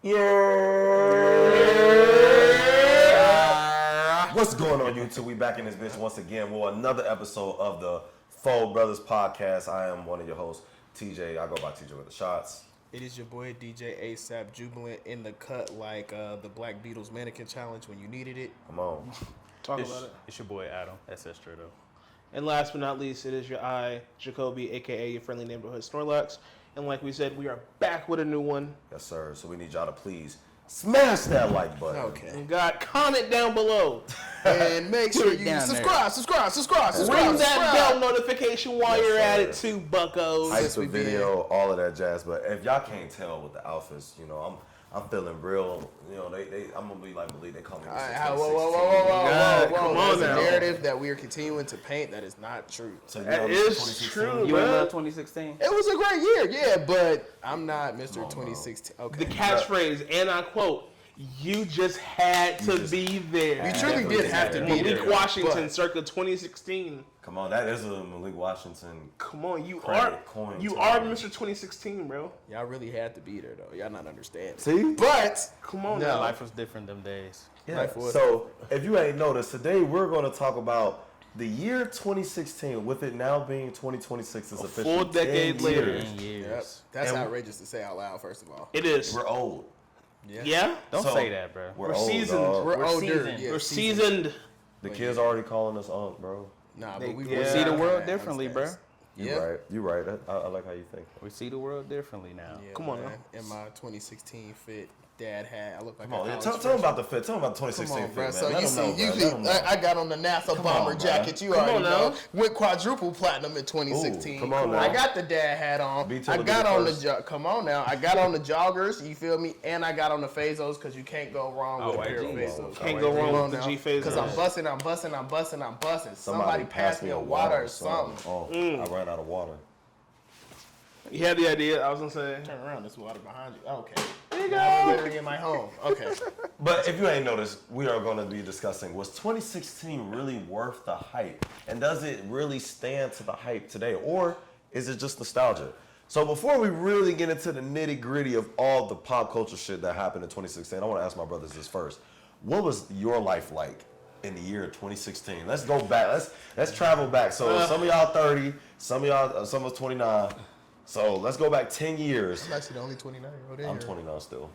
Yeah. What's going on, YouTube? We back in this bitch once again with another episode of the Brothas podcast. I am one of your hosts, TJ. I go by TJ with the shots. It is your boy DJ ASAP, jubilant in the cut like the Black Beatles mannequin challenge when you needed it. Come on. Talk about it. It's your boy Adam. That's true though. And last but not least, it is your eye, Jacoby, a.k.a. your friendly neighborhood Snorlax. And like we said, we are back with a new one. Yes, sir. So we need y'all to please smash that like button. Okay. And God, comment down below. And make sure you subscribe. Ring that bell notification while you're at it too, buckos. Hype the video, all of that jazz. But if y'all can't tell with the outfits, you know, I'm feeling real. You know, I'm gonna be like Malik. They call me. Whoa. Come on now. now. A narrative that we are continuing to paint that is not true. So, That is true, You in man. 2016? It was a great year, yeah, but I'm not Mr. 2016. Okay. The catchphrase, and I quote, "You just had to be there." You truly did have to be there. Malik Washington, circa 2016. Come on, that is a Malik Washington. Come on, you Credit, are coin, you time. are Mr. 2016, bro. Y'all really had to be there, though. Y'all not understanding. See? But Come on No. now. Life was different them days. Yeah. Life was- So if you ain't noticed, today we're going to talk about the year 2016, with it now being 2026 is A official. full decade 10 later. years. 10 years. Yep. That's And- outrageous to say out loud, first of all. It is. We're old. Yeah? Don't So, say that, bro. We're old, seasoned. dog. We're We're older. seasoned. Yeah, We're seasoned. The kids already calling us aunt, bro. Nah, They- but we yeah. See the world Yeah, differently, bro. You Yeah. right. You right. I like how you think. We see the world differently now. Yeah, Come on man. now. In my 2016 fit, dad had. I look like Come on, a college tell them freshman. about the fit. Tell them about the Come 2016 on, fit, bro. man. So Let you them know, see, bro. Let usually them know. I got on the NASA bomber on, jacket. You Come already on know. now. Went quadruple platinum in 2016. Ooh, come on now. I got the dad hat on. Be I till got the on the first. come on now. I got on the joggers. You feel me? And I got on the Fazos because you can't go wrong with a pair of YG. Fazos. Can't go wrong with the G Fazos. Because I'm busting. Somebody pass me a water or something. Oh, I ran out of water. You had the idea, I was gonna say. Turn around. There's water behind you. Okay. There you I'm go. literally in my home. Okay. But if you ain't noticed, we are going to be discussing, was 2016 really worth the hype? And does it really stand to the hype today? Or is it just nostalgia? So before we really get into the nitty gritty of all the pop culture shit that happened in 2016, I want to ask my brothers this first. What was your life like in the year 2016? Let's go back. Let's travel back. So some of y'all 30, some of us 29. So let's go back 10 years. I'm actually the only 29-year-old in I'm here. 29 still.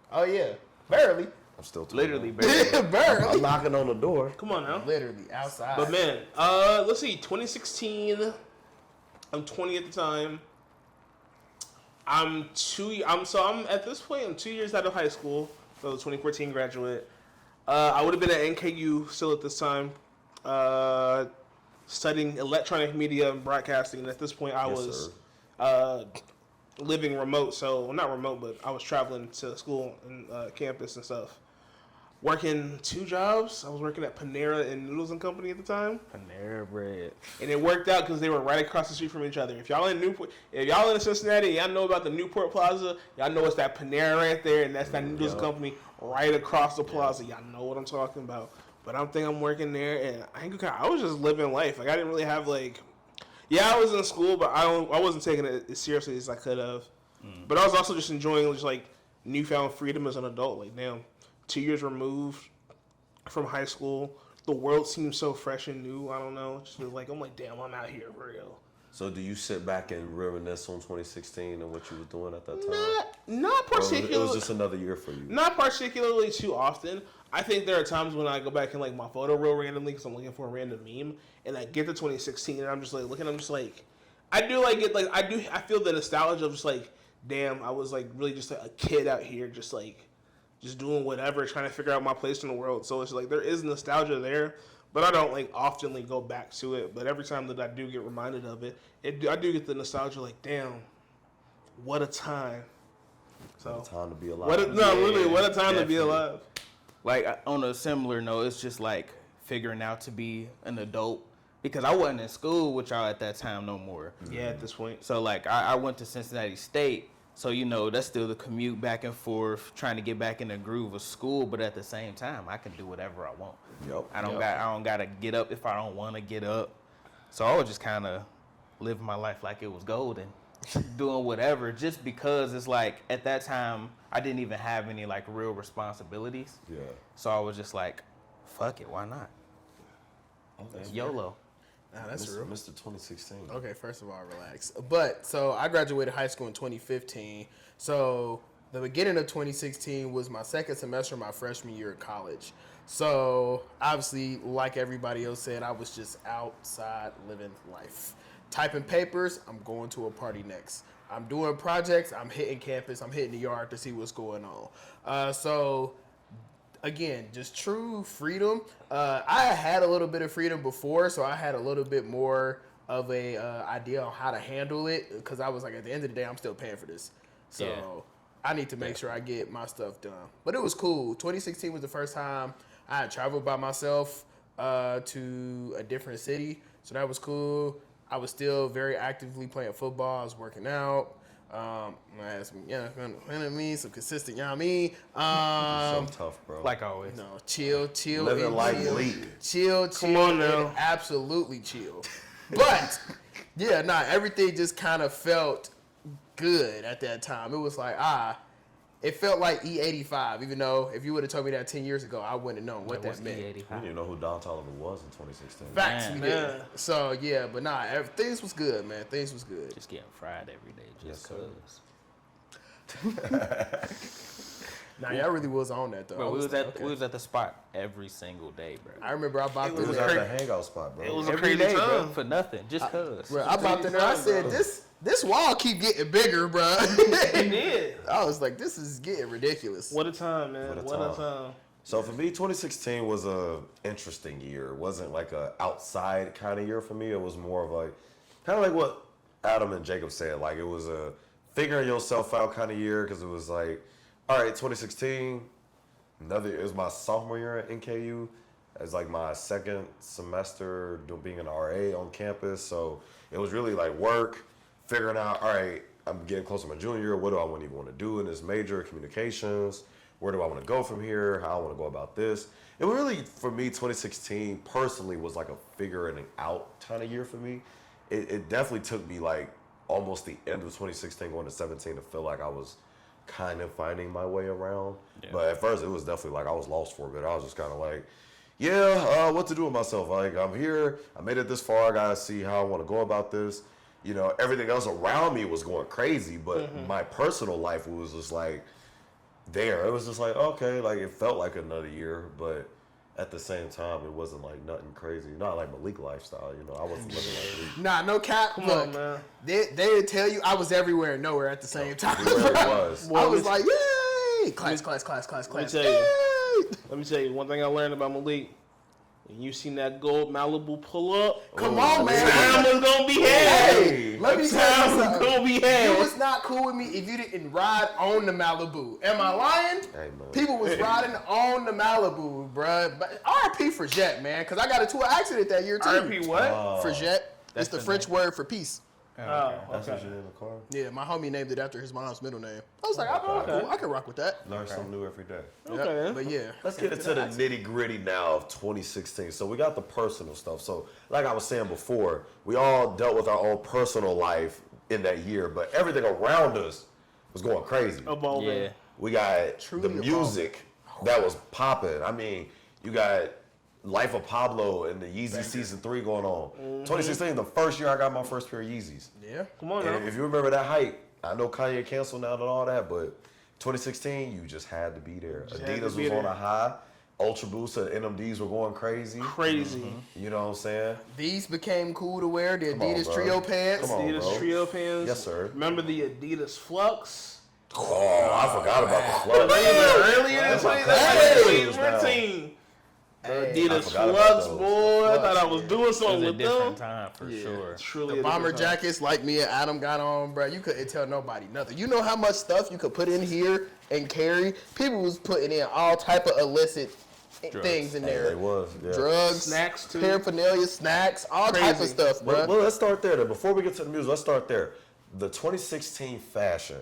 Oh, yeah. Barely. I'm still 29. Literally, barely. Barely. I'm knocking on the door. Come on now. Literally outside. But man, let's see, 2016. I'm 20 at the time. I'm at this point, I'm 2 years out of high school. So I was a 2014 graduate. I would have been at NKU still at this time, studying electronic media and broadcasting. And at this point, I Yes, was sir. living remote. So well, not remote, but I was traveling to school and campus and stuff. Working 2 jobs. I was working at Panera and Noodles and Company at the time. Panera bread. And it worked out because they were right across the street from each other. If y'all in Cincinnati, y'all know about the Newport Plaza. Y'all know it's that Panera right there, and that's that Noodles Company right across the plaza. Y'all know what I'm talking about. But I'm thinking I'm working there, and I was just living life. Like I didn't really have I was in school, but I wasn't taking it as seriously as I could have. But I was also just enjoying just like newfound freedom as an adult. Like damn. 2 years removed from high school, the world seems so fresh and new. I don't know. Just like I'm like, damn, I'm out here for real. So do you sit back and reminisce on 2016 and what you were doing at that time? Not Or particularly. it was just another year for you? Not particularly too often. I think there are times when I go back in like my photo real randomly because I'm looking for a random meme, and I get to 2016 and I'm just like looking. I'm just like, I do like it. Like I feel the nostalgia of just like, damn, I was like really just like a kid out here, just doing whatever, trying to figure out my place in the world. So it's like there is nostalgia there, but I don't like oftenly go back to it. But every time that I do get reminded of it, I do get the nostalgia. Like, damn, what a time! So What a time to be alive. what a time to be alive. Like on a similar note, it's just like figuring out to be an adult because I wasn't in school with y'all at that time no more. Yeah, at this point. So like I went to Cincinnati State. So, you know, that's still the commute back and forth, trying to get back in the groove of school, but at the same time, I can do whatever I want. Yep. I don't gotta get up if I don't want to get up. So I was just kind of living my life like it was golden, doing whatever, just because it's like at that time I didn't even have any like real responsibilities. Yeah. So I was just like, fuck it, why not? YOLO. Nah, that's Mr. real. Mr. 2016. Okay, first of all, relax. But so I graduated high school in 2015. So the beginning of 2016 was my second semester of my freshman year of college. So obviously, like everybody else said, I was just outside living life. Typing papers, I'm going to a party next. I'm doing projects, I'm hitting campus, I'm hitting the yard to see what's going on. So again, just true freedom. I had a little bit of freedom before, so I had a little bit more of a idea on how to handle it, because I was like, at the end of the day, I'm still paying for this. So Yeah. I need to make sure I get my stuff done. But it was cool. 2016 was the first time I had traveled by myself to a different city, so that was cool. I was still very actively playing football. I was working out. I had some, some consistent, you know what I mean? So tough, bro. Like always. No, chill. Living and like chill. Malik. Chill, Come on now. and absolutely chill. But, yeah, everything just kind of felt good at that time. It was like, it felt like E85, even though if you would have told me that 10 years ago, I wouldn't have known what What's that meant. We E85? didn't even know who Don Toliver was in 2016. Facts, Man. we did. So, yeah, but things was good, man. Things was good. Just getting fried every day just Yes, cause. Y'all really was on that, though. Bro, I we was like, at okay. we was at the spot every single day, bro. I remember I bopped It in It was there. at the hangout spot, bro. It was a Every crazy day, bro, time. for nothing, just cause. Bro, I bopped in there. I said, bro. this wall keep getting bigger, bro. It did. I was like, this is getting ridiculous. What a time, man. What a What a time. time. So for me, 2016 was a interesting year. It wasn't like a outside kind of year for me. It was more of like, kind of like what Adam and Jacob said. Like it was a figuring yourself out kind of year, because it was like, all right, 2016, it was my sophomore year at NKU. It's like my second semester being an RA on campus. So it was really like work, figuring out, all right, I'm getting close to my junior year. What do I even want to do in this major? Communications. Where do I want to go from here? How I want to go about this? It really, for me, 2016 personally was like a figuring it out kind of year for me. It definitely took me like almost the end of 2016 going to 17 to feel like I was kind of finding my way around. Yeah. But at first it was definitely like I was lost for a bit. I was just kind of like, yeah, what to do with myself? Like I'm here, I made it this far, I gotta see how I want to go about this. You know, everything else around me was going crazy, but my personal life was just like there. It was just like, okay, like it felt like another year, but at the same time, it wasn't like nothing crazy. Not like Malik lifestyle, you know. I wasn't living like Malik. No cap. Come Look, on, man. they would tell you I was everywhere and nowhere at the same time. He really was. I was like, yay! Class. tell you. Yay! Let me tell you one thing I learned about Malik. When you seen that gold Malibu pull up, Come on, man. time was gonna be had. Hey, let me tell Time you was something. gonna be You had. was not cool with me if you didn't ride on the Malibu. Am I lying? Hey, man. People was riding on the Malibu, bruh. But RIP for Jet, man, because I got into an accident that year too. RP what? For Jet. It's the the French word for peace. Oh, That's okay. what you did in the car. Yeah, my homie named it after his mom's middle name. I was like, cool. I can rock with that. Learn something new every day. Okay. Yep. But yeah. Let's get into the nitty gritty now of 2016. So we got the personal stuff. So like I was saying before, we all dealt with our own personal life in that year, but everything around us was going crazy. Evolving. Yeah. We got Truly the music that was popping. I mean, you got Life of Pablo and the Yeezy Season 3 going on. 2016, the first year I got my first pair of Yeezys. Yeah. Come on now. And if you remember that hype, I know Kanye canceled now and all that, but 2016, you just had to be there. Just had to Adidas be was on there. a high. Ultra Boost and NMDs were going crazy. Crazy. You know what I'm saying? These became cool to wear. The on, Adidas bro. Trio pants. Come on. Adidas bro. Trio pants. Yes, sir. Remember the Adidas Flux? Oh, I forgot about the But flood. earlier in That's my 2014. The Hey, Adidas I forgot about Flux, those. boy. I thought I was yeah. doing It was something a with different them. time for Yeah. sure. Truly The a bomber different time. jackets like me and Adam got on, bro. You couldn't tell nobody nothing. You know how much stuff you could put in here and carry? People was putting in all type of illicit things in Hey, there. they was, yeah. Drugs, Snacks, too. paraphernalia, snacks, all type of Crazy. stuff, bro. Well, let's start there. Before we get to the music, let's start there. The 2016 fashion,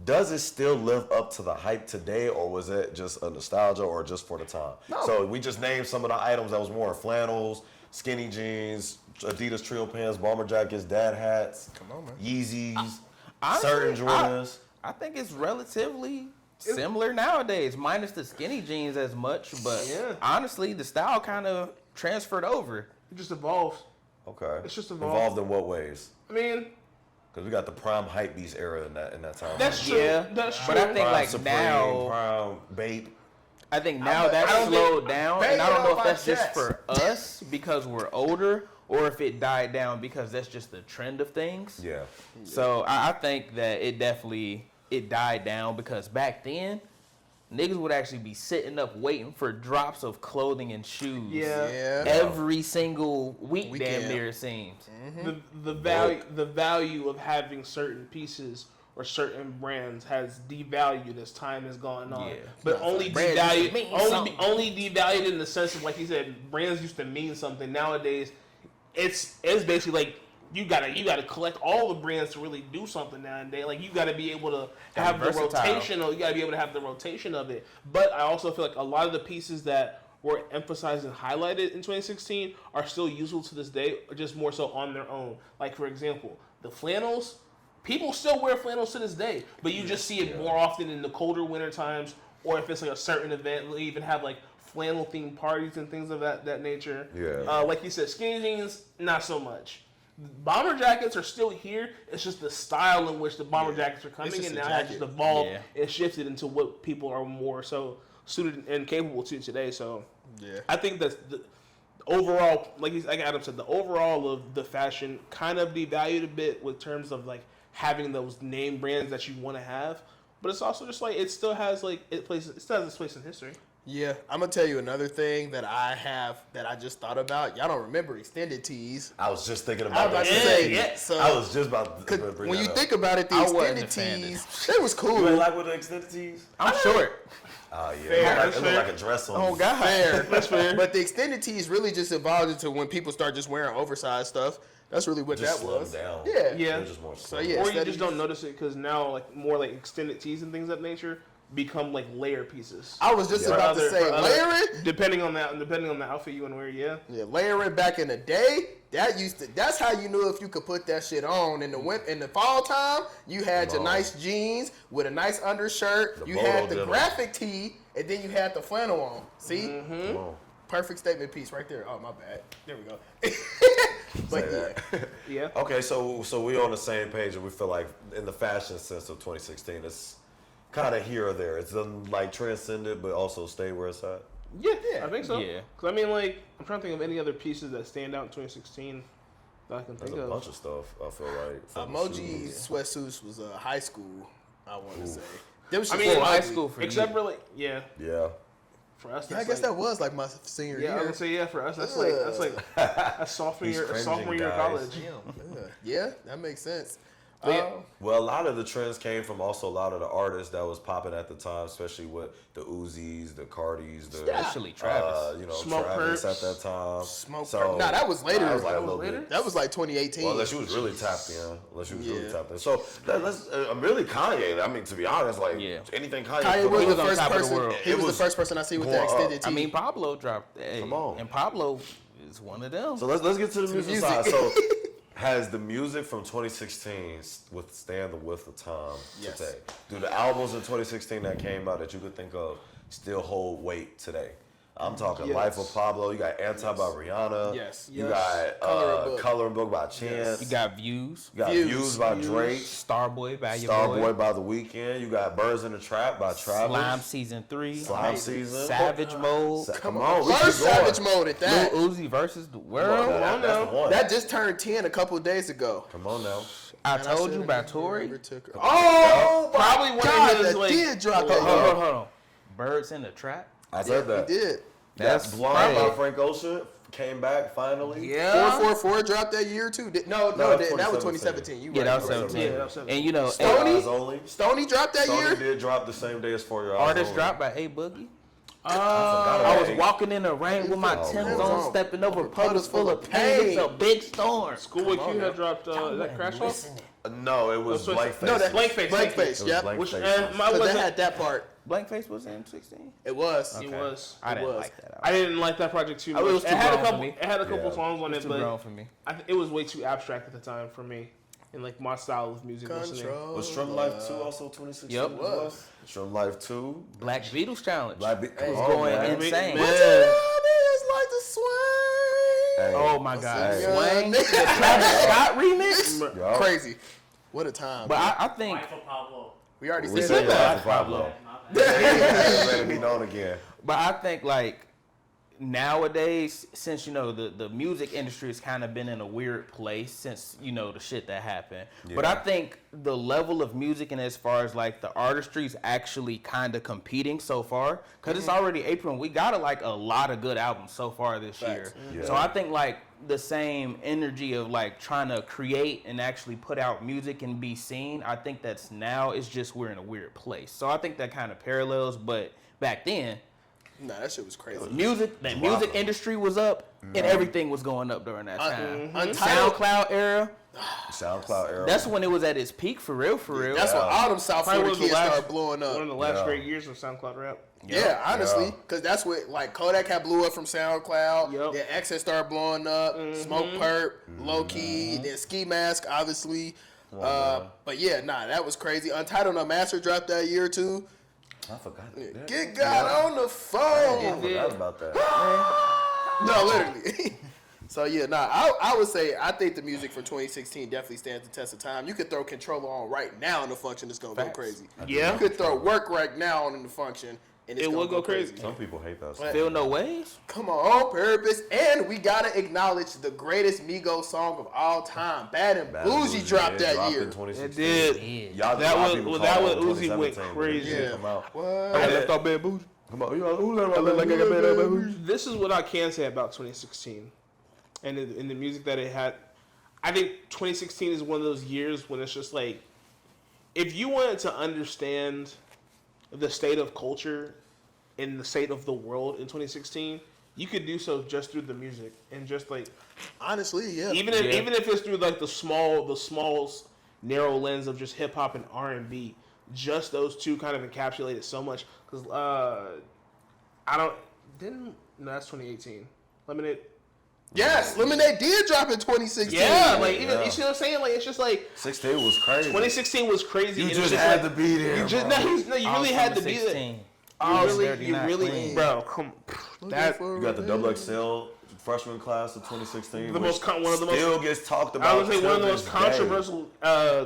does it still live up to the hype today, or was it just a nostalgia or just for the time? No. So we just named some of the items that was more flannels, skinny jeans, Adidas Trio pants, bomber jackets, dad hats, Come on, man. Yeezys, Honestly, certain Jordans. I think it's relatively similar nowadays, minus the skinny jeans as much. But honestly, the style kind of transferred over. It just evolved. Okay. It's just evolved. Evolved in what ways? I mean, because we got the prime hype beast era in that time. that's true. Yeah, That's true. but I think Prime like Supreme, now, prime Bape. I think now I that's don't slowed down, and I don't know if that's Bang just for us because we're older, or if it died down because that's just the trend of things. Yeah. So I think that it died down because back then, niggas would actually be sitting up waiting for drops of clothing and shoes. Yeah. Every single week, Weekend. damn near it seems. The value of having certain pieces or certain brands has devalued as time has gone on. Yeah. But only Brands used to mean something. only devalued in the sense of, like you said, brands used to mean something. Nowadays, it's basically like you gotta collect all the brands to really do something nowadays. Like you gotta be able to have the versatile. rotation, or you gotta be able to have the rotation of it. But I also feel like a lot of the pieces that were emphasized and highlighted in 2016 are still useful to this day, or just more so on their own. Like for example, the flannels. People still wear flannels to this day, but you just see it more often in the colder winter times, or if it's like a certain event. We even have like flannel themed parties and things of that nature. Yeah. Like you said, skinny jeans, not so much. Bomber jackets are still here. It's just the style in which the bomber jackets are coming, just and a now it has jacket. just evolved Yeah. and shifted into what people are more so suited and capable to today. So Yeah. I think that's the overall, like Adam said, the overall of the fashion kind of devalued a bit with terms of like having those name brands that you want to have, but it's also just like it still has like it still has its place in history. Yeah, I'm gonna tell you another thing that I just thought about. Y'all don't remember extended tees. I was just thinking I about was about that. to say, yeah. so I was just about to 'cause bring when that you up. think about it, the I wasn't extended a fan of tees, they was cool. You ain't like with the extended tees? I'm short. Oh yeah. Fair, It that's looked fair. like a dress on. Oh you. God. Fair. That's fair. But the extended tees really just evolved into when people start just wearing oversized stuff. That's really what Just that slim was. down. Yeah. Yeah. They're just more So, slim. yeah. Or you Extended just don't tees. notice it because now like more like extended tees and things of that nature become like layer pieces. I was just Yeah. about to say, layering. depending on the outfit you want to wear. Yeah. Yeah, layering back in the day, that's how you knew if you could put that shit on. In the fall time, you had your Come on. nice jeans with a nice undershirt. The You bolo had the denim. graphic tee, and then you had the flannel on. See? Come on. Perfect statement piece right there. Oh, my bad. There we go. But Say yeah. that. Yeah. Okay, so we on the same page, and we feel like in the fashion sense of 2016, it's kind of here or there. It's like transcended, but also stay where it's at. Yeah, Yeah. I think so. Yeah. Because I mean, like, I'm trying to think of any other pieces that stand out in 2016 that I can There's think a of. bunch of stuff. I feel like from the Emoji shoes. sweatsuits was high school, I want to say. Them I shits mean, was high ugly. school for Except you. for like, yeah, Yeah. for us. Yeah, I That's guess like, that was like my senior Yeah, I was year. gonna say yeah. For us, that's sophomore He's year, cringing, sophomore year of guys. college. Yeah, that makes sense. But yeah. Well, a lot of the trends came from also a lot of the artists that was popping at the time, especially with the Uzis, the Cardis, the Especially Travis. Smoke Travis Perps. at that time. Nah, that was later. That was like a That was little later? bit. That was like 2018. Well, unless she was really tapped in. Really Yeah. tapped in. So let's really Kanye. I mean, to be honest, like Yeah. anything Kanye. Kanye put was on- the was on first top of the person. world. He It was was the first person I see with going the up. extended tee. I mean, Pablo dropped. Hey, Come on. and Pablo is one of them. So let's get to the music music. side. So has the music from 2016 withstand the width of time Yes. today? Do the albums in 2016 that came out that you could think of still hold weight today? I'm talking Yes. Life of Pablo. You got Anti by Rihanna. Yes. You Yes. got Color and Book by Chance. You got Views. You got Views. Views by Drake. Starboy by your Starboy boy. by The Weeknd. You got Birds in the Trap by Travis. Slime Season 3. Slime Season. Savage Mode. Come on, we First keep going. Savage Mode at that. Lil Uzi versus the Come world. on, that's the one. That just turned 10 a couple of days ago. Come on now. I And Told You should've by never Tory. took her. Oh, probably one God, of his that like. did drop that Hold year. on, hold on. Birds in the Trap. I said Yeah, that. he did. That's That's Blonde by probably- Frank Ocean came back finally. Yeah. 444 dropped that year too. No, No, that was 2017. 2017. You Yeah, right. that was You right. 17. Yeah, that was 17. And you know, Stoney? Eyes Only. Stoney dropped that Sony year. did drop the same day as For Your Eyes Artist Only. dropped by A Boogie. I forgot I about was it. walking in the rain with my Oh, Timbs Lord. on, stepping over puddles full of pain. pain. It's a big storm. Schoolboy Come on Q now. had dropped is that Crash Off? No, it was Oh, so it's- Blankface. No, that's Blank Face. Blank thank you. Face. It was Yep. Blank Which Face. and my Because wasn't. they had that part. Blankface was in 16. It was. It was. I didn't was. like that. I didn't like that project too It much. was too had a grown for couple. me. It had a couple Yeah. songs on it, Too but grown for me. it was way too abstract at the time for me. and like my style of music listening. Control. Was Strum Life 2 also 2016? Yep. as well? Strum Life 2. Black Beatles challenge. Black Be- was oh, going man. insane. Man. What y'all niggas like to swing? Hey, Oh my God, Hey. Swing, the Travis Scott remix. Yup. Crazy. What a time. But I think Life of Pablo. we already We said said that. that for Pablo. My bad. Let it be known again. But I think like nowadays, since the music industry has kind of been in a weird place since the shit that happened. But I think the level of music and as far as like the artistry is actually kind of competing so far because it's already April and we got a lot of good albums so far this year. Yeah. So I think like the same energy of like trying to create and actually put out music and be seen. I think that's now it's just we're in a weird place. So I think that kind of parallels. But back then. Nah, that shit was crazy. Music industry was up and everything was going up during that time. Untitled. SoundCloud era, SoundCloud era. that's when it was at its peak for real. That's when all them South Probably Florida was the kids last- started blowing One of up. the last Yeah. great years of SoundCloud rap. Yeah, honestly, Yeah. because that's what like Kodak had blew up from SoundCloud. Yup. Then Access started blowing up. Smoke Perp, Low Key, then Ski Mask, obviously. But yeah, nah, that was crazy. Untitled Unmastered dropped that year too. I forgot. Get God on the I phone. forgot about that. No, literally. So yeah, nah, I would say I think the music for 2016 definitely stands the test of time. You could throw Controller on right now in the function, it's gonna go Facts. crazy. Yeah. You could throw Work right now on in the function, and it's It gonna will go crazy. Some people hate that. But- Feel No Ways. Come on purpose, and we gotta acknowledge the greatest Migos song of all time, Bad and Bad Bougie Bougie, dropped yeah, that year. in 2016. It did. Y'all, That a lot of was- people well, called that it was in Uzi went 2017, but it crazy. didn't Yeah. come out. What? I left out Bad Bougie. Come on, who let my booty? This is what I can say about 2016, and in the music that it had. I think 2016 is one of those years when it's just like, if you wanted to understand the state of culture and the state of the world in 2016, you could do so just through the music and just like Honestly, yeah. even if it's through like the small narrow lens of just hip hop and R&B, just those two kind of encapsulate it so much. Because that's 2018. Lemonade. Yes, Lemonade did drop in 2016. Yeah, like even Yeah. you see what I'm saying? Like it's just like 16 was crazy. 2016 was crazy. You and just it's had like, to be there. You just bro. you really had to be there. 16. You really, bro. Come, that You got the double XL freshman class of 2016. The which most one of the most- still gets talked about. I would say one of the to most this controversial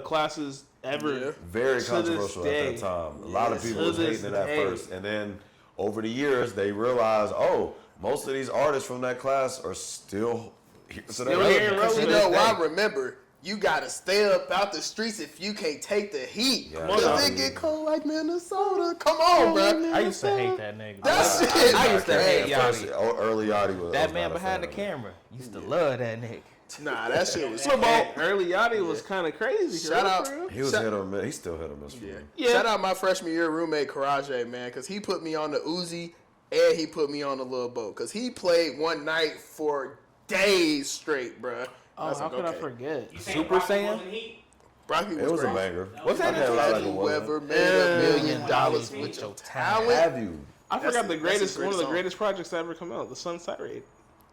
classes ever. Yeah. Very to controversial this at day. that time. A lot of Yes, people to was this hating it at day. first, and then over the years they realized, oh, most of these artists from that class are still here. So Still here and Because you relevant. know, I remember, you gotta stay up out the streets if you can't take the heat. Yeah, Cause yeah. it get cold like Minnesota. Come on, bro. I used to hate that nigga. That shit. I used to hate At first, Yachty. early Yachty was That was man not a behind fan the of it. camera used to love that nigga. Nah, that shit was And early Yachty was kind of crazy. Shout out. For real. He was Shout- hit or miss. He still hit or miss for me. Yeah. Shout out my freshman year roommate Karaje, man, because he put me on the Uzi and he put me on the Lil Boat. Because he played one night for days straight, bruh. Oh, how could I forget? You saying Super Rocky Saiyan? wasn't heat? Brocky It was a crazy. banger. What's that? I can't lie, like it Whoever wasn't. made $1 million with your talent. Have you? I That's forgot the- the greatest, that's the one of the greatest greatest projects that ever come out, The Sun Side Raid.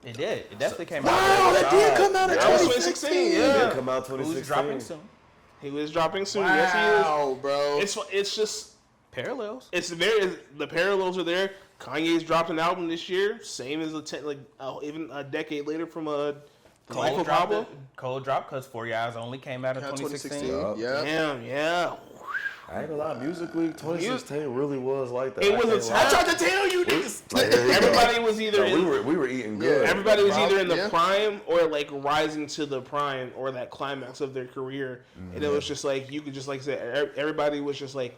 It did. It definitely came Wow, out. that did come out in That was 2016. 2016, It yeah. did come out Who's 2016. dropping soon? He was dropping soon. Yes, he is. Wow, bro. It's just Parallels. the parallels are there. Kanye's dropped an album this year, same as even a decade later from Life Cole of dropped Pablo. it. Cole dropped because 4 Eyes Only came out in 2016. Yeah. Yeah. Damn, yeah. I ain't gonna lie, musically, 2016 really was like that. It I was a can't time- I lie. tried to tell you niggas. Like, here we go. Everybody was either No, in, we were eating good. everybody was either in the Yeah. prime or like rising to the prime or that climax of their career, and it was just like you could just like say everybody was just like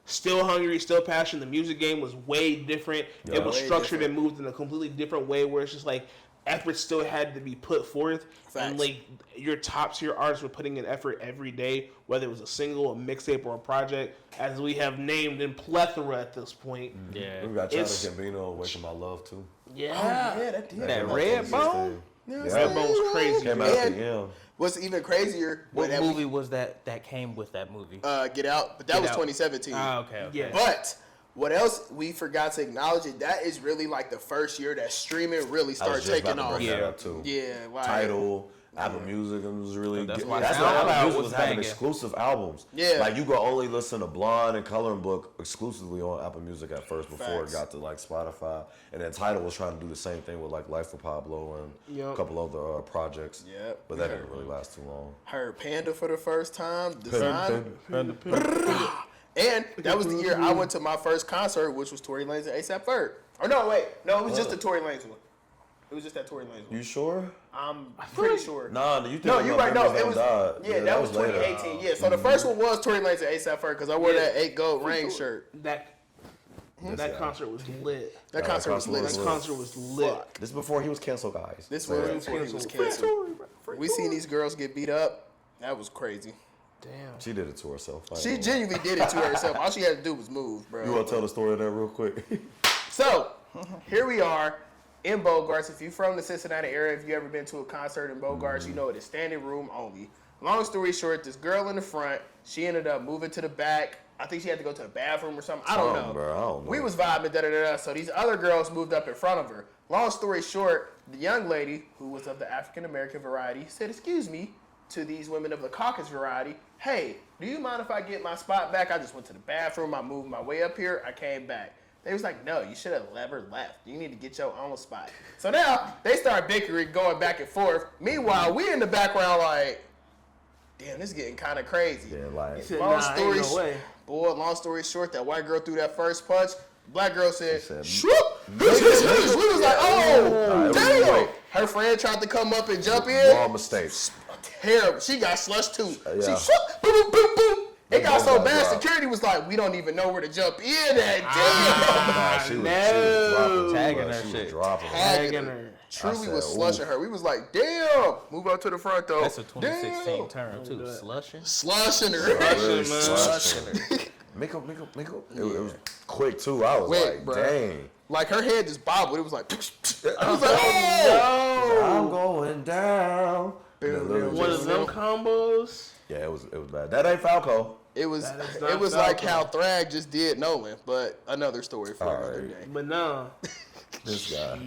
still hungry, still passionate. The music game was way different. Yeah. It was Way structured different. and moved in a completely different way where it's just like effort still had to be put forth, and Facts. like your top tier artists were putting in effort every day, whether it was a single, a mixtape, or a project, as we have named in plethora at this point. Yeah. We got It's- Childish Gambino, Away From My Love, too. Yeah, that did. That That came out Red 2016. Bone? Yeah, Redbone was crazy. Came out at And the end. what's even crazier, What that movie was that came with that movie? Get Out, but that Get was Out. 2017. Okay. Yeah. But what else we forgot to acknowledge it, that is really like the first year that streaming really I was started just about taking to off. bring that Yeah. up, too. Yeah, like, Tidal, Apple Music was really That's good. why That's why SoundCloud Apple Music was was having banging. exclusive albums. Yeah. Like you could only listen to Blonde and Coloring Book exclusively on Apple Music at first before Facts. it got to like Spotify. And then Tidal was trying to do the same thing with like Life of Pablo and a couple other projects. Yep. But that didn't really last too long. Heard Panda for the first time. Design. And that was the year I went to my first concert, which was Tory Lanez and A$AP Ferg. Or no, wait. No, it was just the Tory Lanez one. It was just that Tory Lanez one. You sure? I'm pretty sure. Nah, you think No, you're right. No, Members it was. Done Died. Yeah, that was later. 2018. Yeah, so the first one was Tory Lanez and A$AP Ferg because I wore that 8 gold ring shirt. That concert was lit. That concert was lit. That concert was lit. This is before he was canceled, guys. This was before he was canceled. We seen these girls get beat up. That was crazy. Damn. She did it to herself. She genuinely did it to herself. All she had to do was move, bro. You want to tell the story of that real quick? So, here we are in Bogarts. If you're from the Cincinnati area, if you ever been to a concert in Bogarts, you know it is standing room only. Long story short, this girl in the front, she ended up moving to the back. I think she had to go to the bathroom or something. I don't know. Bro, I don't know. We was vibing, da-da-da-da. So these other girls moved up in front of her. Long story short, the young lady, who was of the African-American variety, said, "Excuse me," to these women of the Caucasus variety. "Hey, do you mind if I get my spot back? I just went to the bathroom. I moved my way up here. I came back." They was like, "No, you should have never left. You need to get your own spot." So now they start bickering, going back and forth. Meanwhile, we in the background like, damn, this is getting kind of crazy. Yeah, like, Said, Long nah, story ain't no way. Boy, long story short, that white girl threw that first punch. Black girl said, said, "Shoot!" We was like, "Oh, Nah, damn!" wait. Her friend tried to come up and jump in. wrong mistakes. Terrible. She got slushed too. Yeah. She shook, boom, boom, boom, boom. It got both so got bad. dropped. Security was like, "We don't even know where to jump in at." Nah, she was dropping, Tagging bro. her She shit. was dropping. Tagging her. Truly I was said, slushing her. We was like, "Damn!" Move up to the front though. That's a 2016 Damn. term too. Slushing. Slushing her. Really Slushing, slushing her. Make up. It was quick too. I was Quick, like, bro. dang. Like her head just bobbled. It was like, I was like, "Oh I'm going down. And it literally One just- of them combos. Yeah, it was bad. That ain't Falco. It was That is not it was like Falco. how Thrag just did Nolan, but another story for another Alright. day. But no. This guy.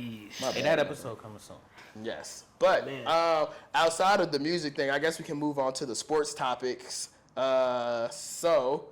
Hey, that episode coming soon. Yes, but Man. outside of the music thing, I guess we can move on to the sports topics. So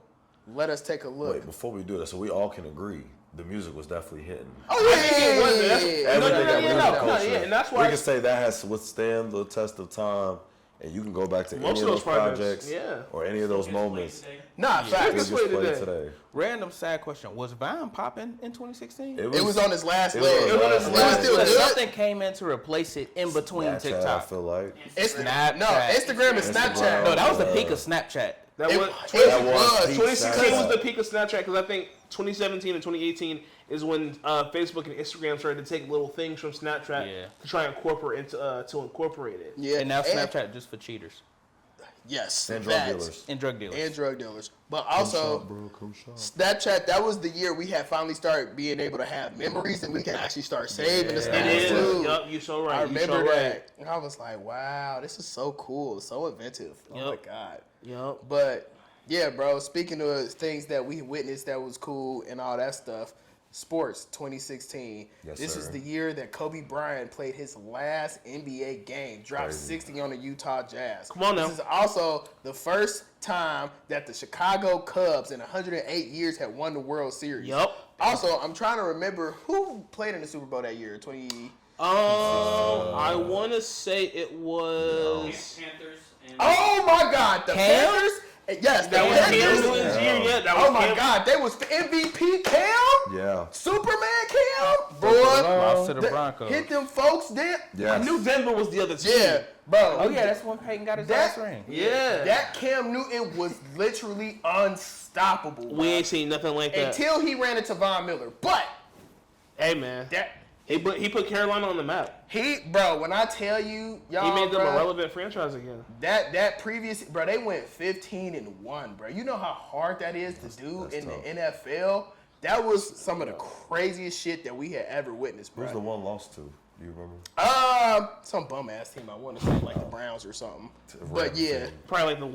let us take a look. Wait, before we do that, so we all can agree, the music was definitely hitting. Oh yeah, it was. That's- yeah. Everything that we no, in the no, culture. yeah, and that's we why- can say that has to withstand the test of time, and you can go back to Most any of of those those projects, projects, yeah. or any of those moments. Nah, It facts. gets played played today. today. Random sad question: was Vine popping in 2016? It was on his last it leg. was It on was his last still leg. good. Something came in to replace it in between Snapchat, I TikTok. feel like. Snapchat. No, Instagram and Instagram. Snapchat. No, that was the peak of Snapchat. That It was was. 2016 was Snapchat. the peak of Snapchat because I think 2017 and 2018 is when Facebook and Instagram started to take little things from Snapchat Yeah. to try and incorporate to incorporate it. Yeah, And now Snapchat just for cheaters Yes, And drug that. dealers. and drug dealers. And drug dealers. But also, Snapchat, that was the year we had finally started being able to have memories and we can actually start saving the stuff It is. too. Yup, you so right. I You remember so that. right. And I was like, wow, this is so cool. So inventive. Oh my Yep. God. Yup. But yeah, bro, speaking of things that we witnessed that was cool and all that stuff, sports 2016. Yes, This sir. is the year that Kobe Bryant played his last NBA game, dropped Crazy. 60 on the Utah Jazz. Come on now. This is also the first time that the Chicago Cubs in 108 years had won the World Series. Yup. Also, I'm trying to remember who played in the Super Bowl that year, 20. I want to say it was. Panthers and Oh my God, the Cam? Panthers. Yes, the That was Cam Panthers. Newton's year. Yeah, that was Oh my Cam. God, they was MVP Cam, Yeah. Superman Cam, boy. Lost to the Th- Broncos. Hit them folks then. Yes. I knew Denver was the other team. Yeah, bro. Oh yeah, that's when Peyton got his That- last ring. Yeah. That Cam Newton was literally unstoppable. We bro. ain't seen nothing like that. Until he ran into Von Miller, but Hey man, that he put Carolina on the map. bro. When I tell you, y'all, He made them bro, a relevant franchise again. that previous, bro, they went 15-1, bro. You know how hard that is to do that's in tough. the NFL. That was some of the craziest shit that we had ever witnessed, bro. Who's the one lost to? Do you remember? Some bum ass team. I want to say like the Browns or something. But Rams yeah, team. Probably like the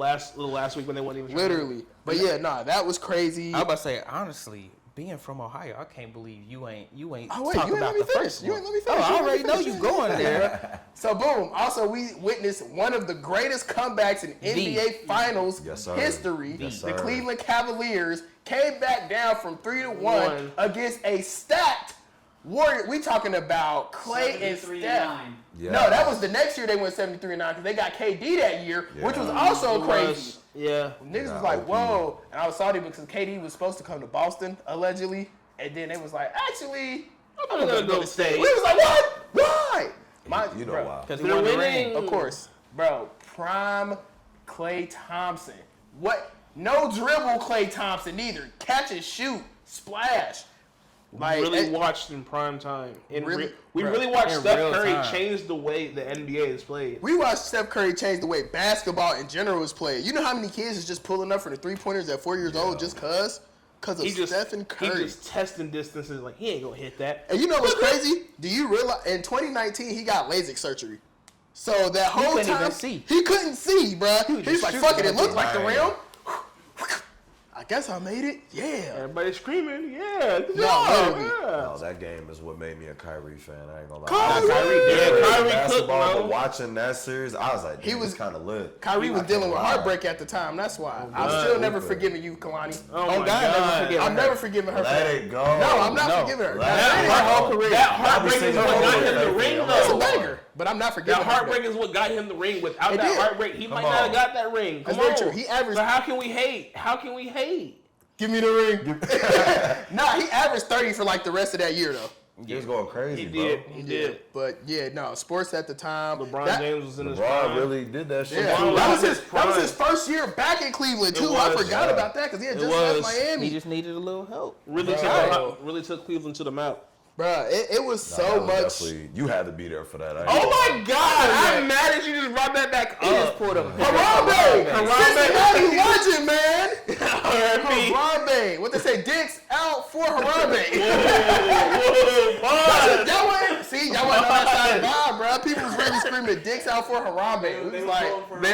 last week when they weren't even trying to- literally. But yeah, nah, that was crazy. I was about to say honestly, being from Ohio, I can't believe you ain't Oh wait, talk you ain't about let me the finish. first You one. ain't let me Oh, finish. I You ain't let already me know finish. you going there. So boom. Also, we witnessed one of the greatest comebacks in NBA Finals Yes, sir. history. Yes, The sir. Cleveland Cavaliers came back down from 3-1 against a stacked Warrior. We talking about Clay and 73 Steph. 9. Yeah. No, that was the next year they went 73-9 because they got KD that year, which was also crazy. Yeah. Niggas Yeah, was like, OP. whoa. And I was salty because KD was supposed to come to Boston, allegedly. And then they was like, actually, I'm gonna go to State. We was like, what? Why? You know bro, why. Because he They're won the winning. ring. Of course. Bro, prime Klay Thompson. What? No dribble Klay Thompson either. Catch and shoot. Splash. Like, Really watched in prime time. And Really- we bro, really watched in Steph real Curry time. change the way the NBA is played. we watched Steph Curry change the way basketball in general is played. You know how many kids is just pulling up for the 3-pointers at 4 years old just cause? Because of Stephen Curry. He just testing distances like he ain't gonna hit that. And you know what's crazy? Do you realize in 2019 he got LASIK surgery? So that whole couldn't time even see. he couldn't see, bruh. He was like, "Fuck it, it looked like the Right. rim." I guess I made it. Yeah. Everybody screaming, yeah, good No, job, literally. yeah. No, that game is what made me a Kyrie fan. I ain't gonna lie. Kyrie! Kyrie Basketball, cooked, but bro. watching that series, I was like, He damn, was- it's kind of lit. Kyrie was I dealing can't with lie. heartbreak at the time. That's why. I'm God. still never forgiving you, Kalani. Oh Oh, my God, never forgive I'm her. never forgiving her. for Let that. it go. No, I'm not No. forgiving her. Let That it her go. whole career. That heartbreak is what got him the ring, That's a though. banger, but I'm not forgiving That her. for heartbreak is what got him the ring. Without It that did. heartbreak, he might Come not have on. got that ring. Come That's very on. true. He averaged- So how can we hate? How can we hate? Give me the ring. Nah, he averaged 30 for like the rest of that year though. He was going crazy, He bro. did. He did. But yeah, no, sports at the time. LeBron that, James was in his LeBron prime. really did that shit. Yeah, LeBron that was was his prime. first year back in Cleveland too. It I was, forgot yeah. about that because he had It just left was. Miami. He just needed a little help. Really took Cleveland to the mount. Bruh, it was Nah, so that was much. definitely- You had to be there for that. I ain't Oh gonna my God! I'm mad that you just brought that back He just up. pulled up. Harambe! Cincinnati legend, man! R.I.P. Harambe! What they say, dicks out for Harambe. Whoa, pause. Y'all wasn't, see, y'all wasn't on that side of the vibe, bruh. People was really screaming dicks out for Harambe. We was like,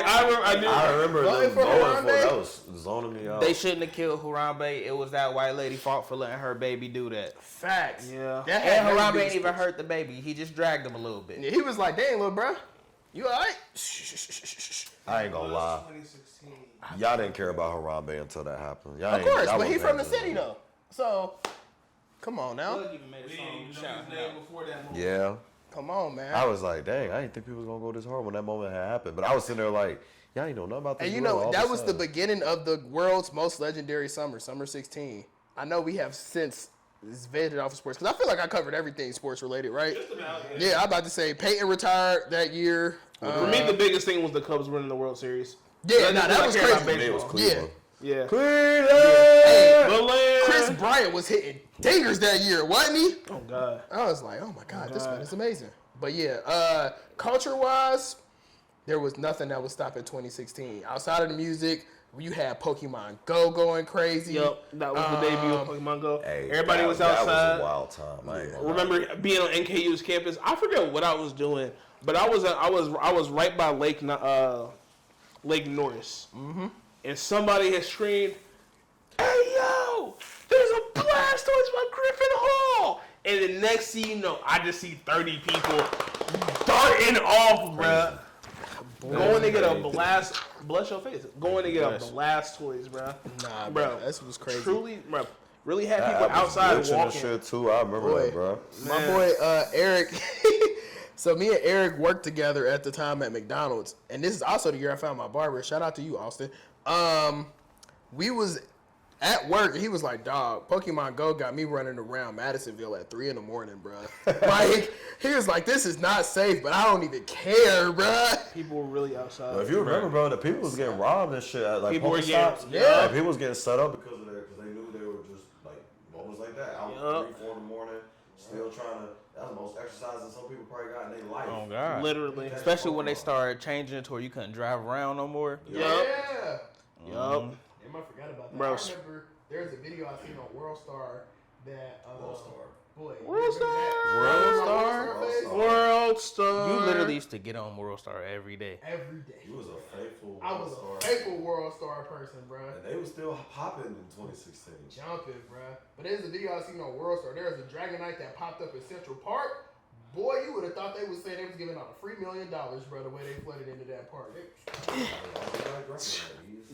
I remember Going them for going Harambe? for that was zoning me out. They shouldn't have killed Harambe. It was that white lady fault for letting her baby do that. facts. Yeah. That had And nothing to Harambe do ain't with even sports. hurt the baby. He just dragged him a little bit. Yeah, he was like, dang, little bruh. You alright? Shh. I ain't gonna lie. Y'all didn't care about Harambe until that happened. Y'all Of ain't- course, y'all but he wasn't from the paying city though. So, come on now. Yeah. Come on, man. I was like, dang, I didn't think people was gonna go this hard when that moment had happened. But I was sitting there like, y'all ain't know nothing about this. And you girl know, all that of a was the sudden. beginning of the world's most legendary summer 16. I know we have since vetted off of sports because I feel like I covered everything sports related, right? Yeah, I'm about to say Peyton retired that year. For me, the biggest thing was the Cubs winning the World Series. Yeah, nah, that was I care about crazy. It was baseball. Cleveland. Yeah. Chris Bryant was hitting dingers that year, wasn't he? Oh God. I was like, oh my God, this man is amazing. But yeah, culture-wise, there was nothing that was stopping 2016. Outside of the music, you had Pokemon Go going crazy. Yep, that was the debut of Pokemon Go. Hey, Everybody that- was That outside. was a wild time. I ain't gonna lie. Remember being on NKU's campus? I forget what I was doing, but I was right by Lake Norris, and somebody had screamed, "Hey yo, there's a Blastoise by Griffin Hall!" And the next thing you know, I just see 30 people darting off, bruh. Going to get a bless your face. Going to get a Blastoise, bruh. Nah, Bro, bro, this was crazy. Truly, bruh. Really had That people was outside glitching and walking. shit too. I remember Boy. that, bro. My boy Eric. So me and Eric worked together at the time at McDonald's, and this is also the year I found my barber. Shout out to you, Austin. We was at work, and he was like, "Dog, Pokemon Go got me running around Madisonville at 3 a.m, bro." Like he was like, "This is not safe, but I don't even care, bro." People were really outside. But if you remember, bro, the people was getting robbed and shit at like People were Pokestops. getting- yeah. Like, people was getting set up because of that, because they knew they were just like moments like that out Yup. 3, 4 in the morning, still trying to. That's the most exercise that some people probably got in their life. Oh God. Literally. Especially when they started changing it to where you couldn't drive around no more. Yup. Yeah. Yup. Damn, I forgot about that. Bro. I remember there was a video I seen on WorldStar that World Star. boy, World you remember that? Star. World Star. World Star. World World Star. You literally used to get on World Star every day. Every day. He was a faithful. I was World a Star. faithful World Star person, bro. And they were still popping in 2016. Jumping, bro. But there's a video I seen on World Star. There's a Dragonite that popped up in Central Park. Boy, you would have thought they was saying they was giving out a free $1 million, bro, the way they flooded into that park.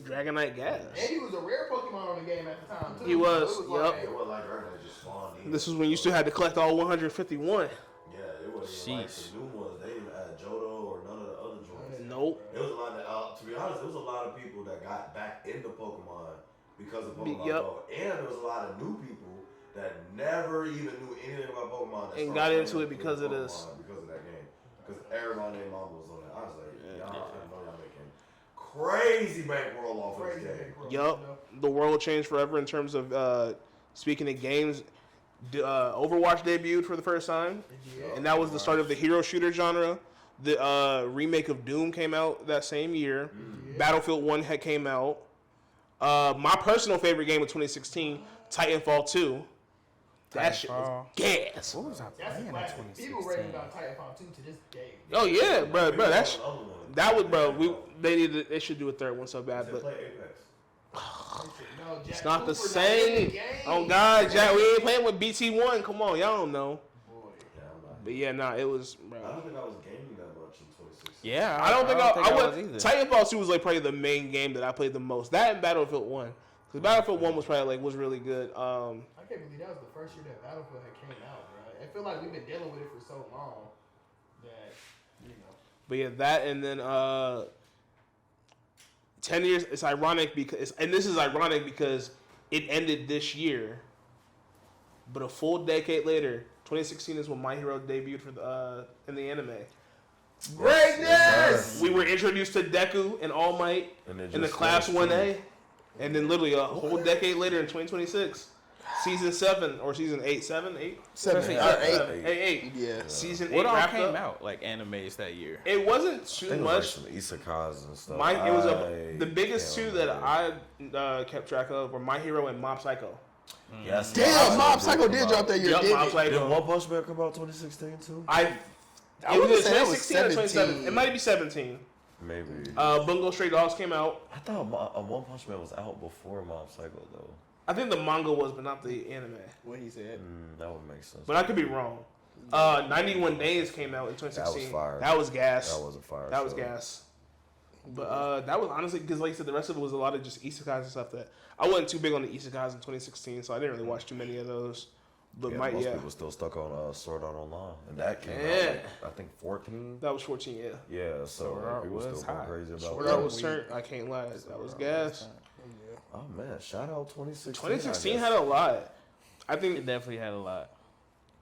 Dragonite gas. And he was a rare Pokemon on the game at the time, too. He was, So it yup. like, It wasn't like Dragonite just spawned in. This is when you still had to collect all 151. Yeah, it wasn't even like Sheesh. the new ones. They didn't add Johto or none of the other joints. Nope. It was a lot of, to be honest, it was a lot of people that got back into Pokemon because of Pokemon Yup. Go. And there was a lot of new people that never even knew anything about Pokemon. That And started got into playing it because of Pokemon this. Because of that game. Because everybody named Mom was on it. I was like, y'all, I know y'all making crazy bankroll off of this crazy game. big growth, Yup. you know? The world changed forever in terms of speaking of games. Overwatch debuted for the first time, and that was the start of the hero shooter genre. The remake of Doom came out that same year. Battlefield 1 had came out. My personal favorite game of 2016, Titanfall 2. That shit was gas. What was I That's playing a in classic. People raving 2016? about Titanfall 2 to this day. Oh yeah, bro. That's Another one. that was bro. They should do a third one so bad, They but play Apex. No, Jack it's not the Cooper same. in the game. Oh God, Jack, we ain't playing with BT1. Come on, y'all don't know. Boy. Yeah, I'm not. But yeah, nah, it was. Bro. I don't think I was gaming that much in 2016. Yeah, I don't think I was would. either. Titanfall 2 was like probably the main game that I played the most. That and Battlefield 1, because Battlefield 1 was probably like was really good. I can't believe that was the first year that Battlefield had came out, bro. I feel like we've been dealing with it for so long that, you know. But yeah, that and then 10 years. It's ironic because, and this is ironic because it ended this year, but a full decade later, 2016 is when My Hero debuted for the in the anime. Greatness! We were introduced to Deku and All Might And then in the just Class finished 1A, and then literally a whole decade later in 2026, season 7 or season 8, 7, 8, 7, Yeah, 8. Yeah. Season 8 What all wrapped came up. out like animes that year? It wasn't I too think it was much. like some isekais and stuff. It was the biggest can't two that remember. I kept track of were My Hero and Mob Psycho. Yes. Damn, Mob Psycho did drop that year, Yup, didn't Mob it? Did Psycho. One Punch Man come out 2016 too? I It wouldn't was say that was 2016 or 2017. 17. It might be 17. Maybe. Bungo Stray Dogs came out. I thought One Punch Man was out before Mob Psycho though. I think the manga was, but not the anime. What he said. That would make sense. But I could be wrong. 91 Days came out in 2016. fire. That was gas. That was a fire. That was show. gas. But that was honestly because, like you said, the rest of it was a lot of just isekais and stuff that I wasn't too big on the isekais in 2016, so I didn't really watch too many of those. But Yeah, most people still stuck on Sword Art Online, and that came out like, I think 14. that was 14. Yeah, Yeah, so Sword Art people still was going hot. crazy about Sword that. Art was turned. I can't lie, that was gas. Oh man, shout out 2016. 2016 had a lot. I think It definitely had a lot.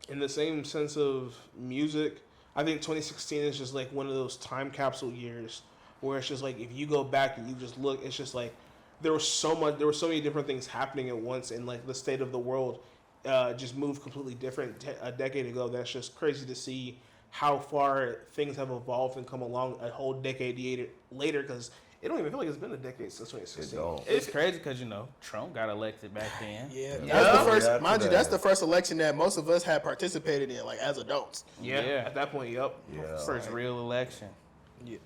in the same sense of music, I think 2016 is just like one of those time capsule years where it's just like if you go back and you just look, it's just like there were so many different things happening at once, and like the state of the world just moved completely different a decade ago. That's just crazy to see how far things have evolved and come along a whole decade later because it don't even feel like it's been a decade since 2016. It don't. It's crazy because Trump got elected back then. Yeah, Yeah. that's the Yeah, first. after Mind you, that. that's the first election that most of us had participated in, like as adults. Yeah, Yeah. at that point, yep. Yeah, First real election. Yeah.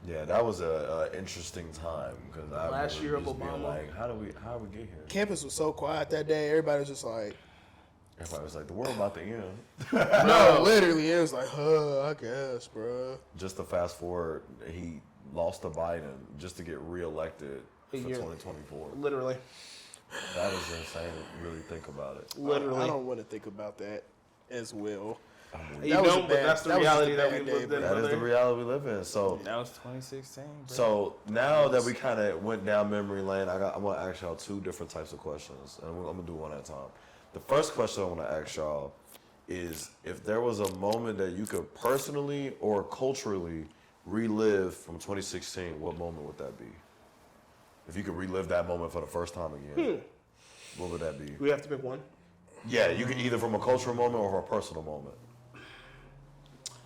yeah, that was a interesting time because I Last remember year of just being Obama. like, how we get here? Campus was so quiet that day. Everybody was just like, Everybody was like, the world about to end. no, literally, it was like, I guess, bro. Just to fast forward, he lost to Biden just to get reelected for year. 2024. Literally. That is insane. To really think about it. Literally. I don't want to think about that as well. You That was don't, a but bad- that's the that was just a reality that bad we day, lived in. bro. That is the brother. reality we live in. So, That was 2016. Bro. so now that we kind of went down memory lane, I want to ask y'all two different types of questions, and I'm gonna do one at a time. The first question I want to ask y'all is if there was a moment that you could personally or culturally relive from 2016, what moment would that be? If you could relive that moment for the first time again, what would that be? We have to pick one. Yeah, you can either from a cultural moment or a personal moment.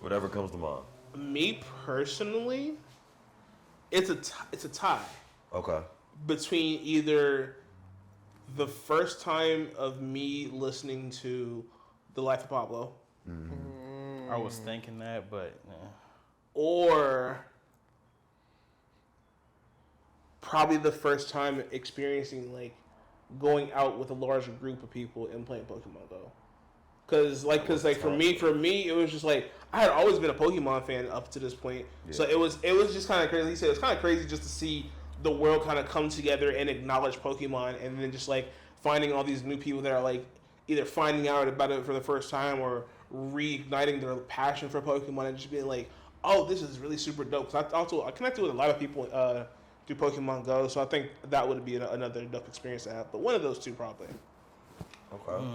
Whatever comes to mind. Me personally, it's a tie Okay. between either the first time of me listening to The Life of Pablo I was thinking that, but Or probably the first time experiencing like going out with a larger group of people and playing Pokemon Go. Cause for me, it was just like I had always been a Pokemon fan up to this point, so it was just kind of crazy. He said it was kind of crazy just to see the world kind of come together and acknowledge Pokemon, and then just like finding all these new people that are like either finding out about it for the first time or reigniting their passion for Pokemon, and just being like, oh, this is really super dope. Cause I connected with a lot of people through Pokemon Go, so I think that would be another dope experience to have. But one of those two probably. Okay.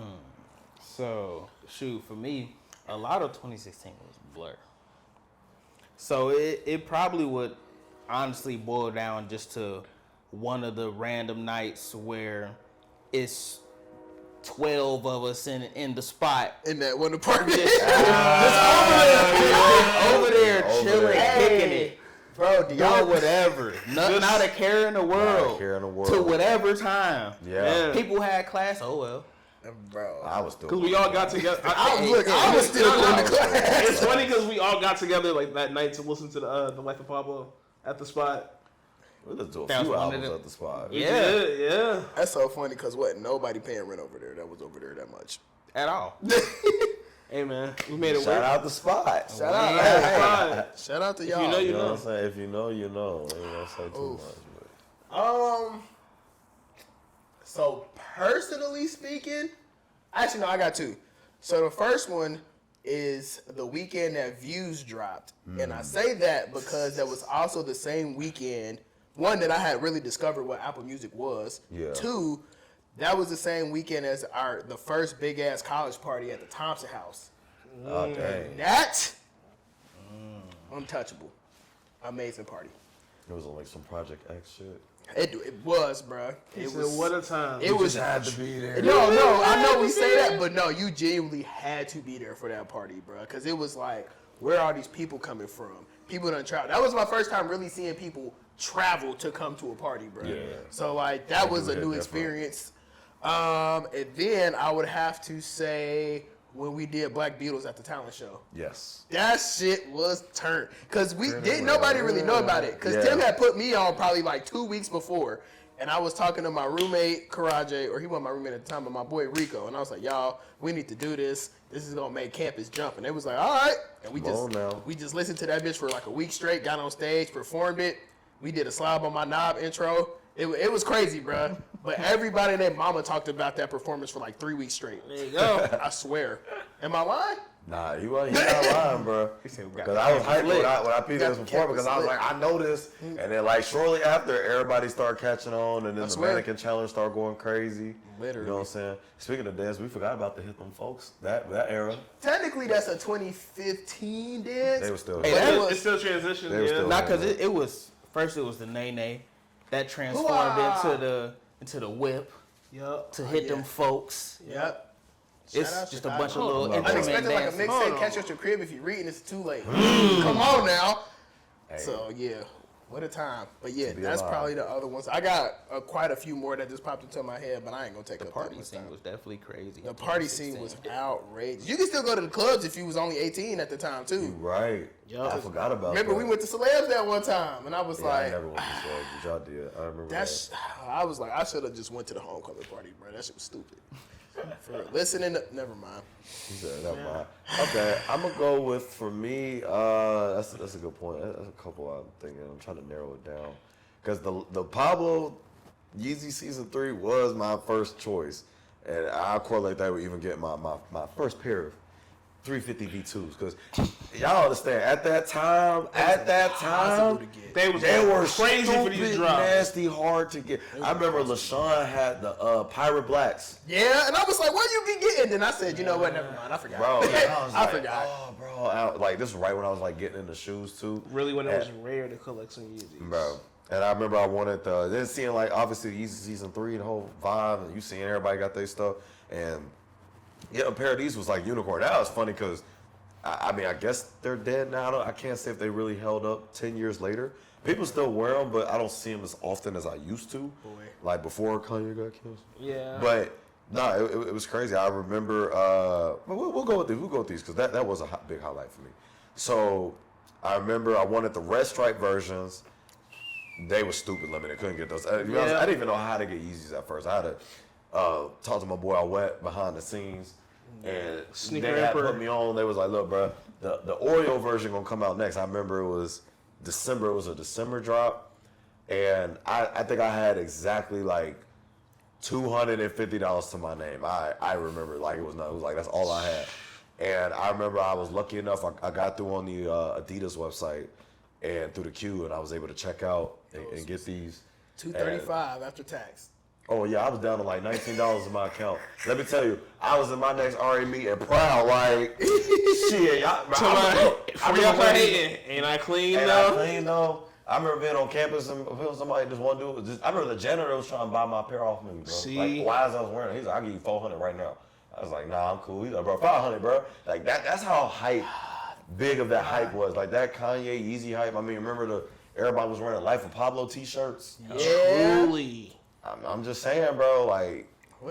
so shoot, for me, a lot of 2016 was Blur. So it probably would honestly boil down just to one of the random nights where it's 12 of us in the spot. In that one apartment. Over there chilling, kicking it. Bro, do y'all Doing whatever. Not a care in the world. care in the world. To whatever time. Yeah. People had class, oh well. Bro. I was still. Cause we all got together. I was still going to class. It's funny because we all got together like that night to listen to the Life of Pablo at the spot. We listened to a That was few one of albums the- at the spot. Yeah. Yeah. That's so funny because nobody paying rent over there that was over there that much. At all. Hey man, we made it Shout work. out the spot. Shout out, Yeah. shout out to If y'all. you know, You know what I'm saying? If you know, you know. I ain't gonna say too Oof. much. But. So personally speaking, actually no, I got two. So the first one is the weekend that Views dropped, and I say that because that was also the same weekend. One, that I had really discovered what Apple Music was. Yeah. Two, that was the same weekend as the first big ass college party at the Thompson House. Oh dang! That untouchable, amazing party. It was like some Project X shit. It was, bruh. It was what a time. It was had to be there. No, I know we say that, but no, you genuinely had to be there for that party, bro. Because it was like, where are these people coming from? People done travel. That was my first time really seeing people travel to come to a party, bro. Yeah. So like that They was do a hit new different. experience. And then I would have to say when we did Black Beatles at the talent show. Yes. That shit was turned. Because nobody really know about it. Because Yeah. Tim had put me on probably like 2 weeks before. And I was talking to my roommate, Karaje, or he wasn't my roommate at the time, but my boy Rico. And I was like, y'all, we need to do this. This is going to make campus jump. And they was like, all right. And Come on now. we just listened to that bitch for like a week straight, got on stage, performed it. We did a slob on my knob intro. It was crazy, bruh. But everybody and their mama talked about that performance for like 3 weeks straight. There you go. I swear. Am I lying? Nah, you not lying, bro. said we got Because I was hyped when I peeped Got this before because I was lit. like, I know this. And then like shortly after, everybody started catching on, and then the swear. mannequin challenge started going crazy. Literally. You know what I'm saying? Speaking of dance, we forgot about the Hit Them Folks. That era. Technically, that's a 2015 dance. They were still. Hey, But that it It's was, still transition. They were Yeah. still- Not because it was first. It was the nay that transformed into the whip Yup. to hit yeah. them folks. yep. It's Shout out just to a God. bunch of little Hold on. instrument Unexpected like a dances. mixtape. Catch you at your crib if you're reading. It's too late. Come on now. Hey, So yeah, what a time. But yeah, be that's alive. probably the other ones. I got quite a few more that just popped into my head, but I ain't gonna take The up party that much scene time. was definitely crazy. The party scene was outrageous. You can still go to the clubs if you was only 18 at the time you too. right. Yup. I forgot about Remember that. we went to Celebs that one time, and I was Yeah, like, I never went to shows, but y'all did. I remember that's. I was like, I should have just went to the homecoming party, bro. That shit was stupid. For listening, never mind. He said, never mind. Okay, I'm gonna go with, for me, that's a good point. That's a couple I'm thinking. I'm trying to narrow it down. Because the Pablo Yeezy Season 3 was my first choice. And I correlate that with even getting my first pair of 350 V2s. Because y'all understand, at that time, Impossible to get. They were crazy for these stupid, drops. nasty, hard to get. I remember LaShawn had the Pirate Blacks. Yeah, and I was like, what you be getting? And I said, you know what? Never mind. I forgot. Bro, I was I like, forgot. oh, bro. Like, this is right when I was, like, getting into shoes, too. Really, when it was rare to collect some Yeezys. Bro. And I remember I wanted then seeing, like, obviously, Yeezy Season 3, the whole vibe, and you seeing everybody got their stuff. And, yeah, a pair of these was, like, unicorn. That was funny because, I mean, I guess they're dead now. I can't say if they really held up 10 years later. People still wear them, but I don't see them as often as I used to. Boy. Like, before Kanye got killed. Yeah. But No, it was crazy. I remember. We'll go with these. We'll go with these because that was a big highlight for me. So I remember I wanted the red stripe versions. They were stupid limited. Couldn't get those. I didn't even know how to get Yeezys at first. I had to talk to my boy. I went behind the scenes, and Sneaker they had Emperor. put me on. They was like, "Look, bro, the Oreo version gonna come out next." I remember it was December. It was a December drop, and I think I had exactly like $250 to my name. I remember like it was like that's all I had. And I remember I was lucky enough. I got through on the Adidas website and through the queue, and I was able to check out and get these. $235 after tax. Oh yeah, I was down to like $19 in my account. Let me tell you, I was in my next RA meet and proud like shit. Y'all hating. Ain't I clean though? I remember being on campus and somebody just want to do it. I remember the janitor was trying to buy my pair off me, bro. See? Like, why is I was wearing it? He's like, I'll give you $400 right now. I was like, nah, I'm cool. He's like, bro, $500, bro. Like that's how big of that hype was. Like that Kanye Yeezy hype. I mean, remember everybody was wearing Life of Pablo t-shirts. Yeah. Truly. I'm just saying, bro. Like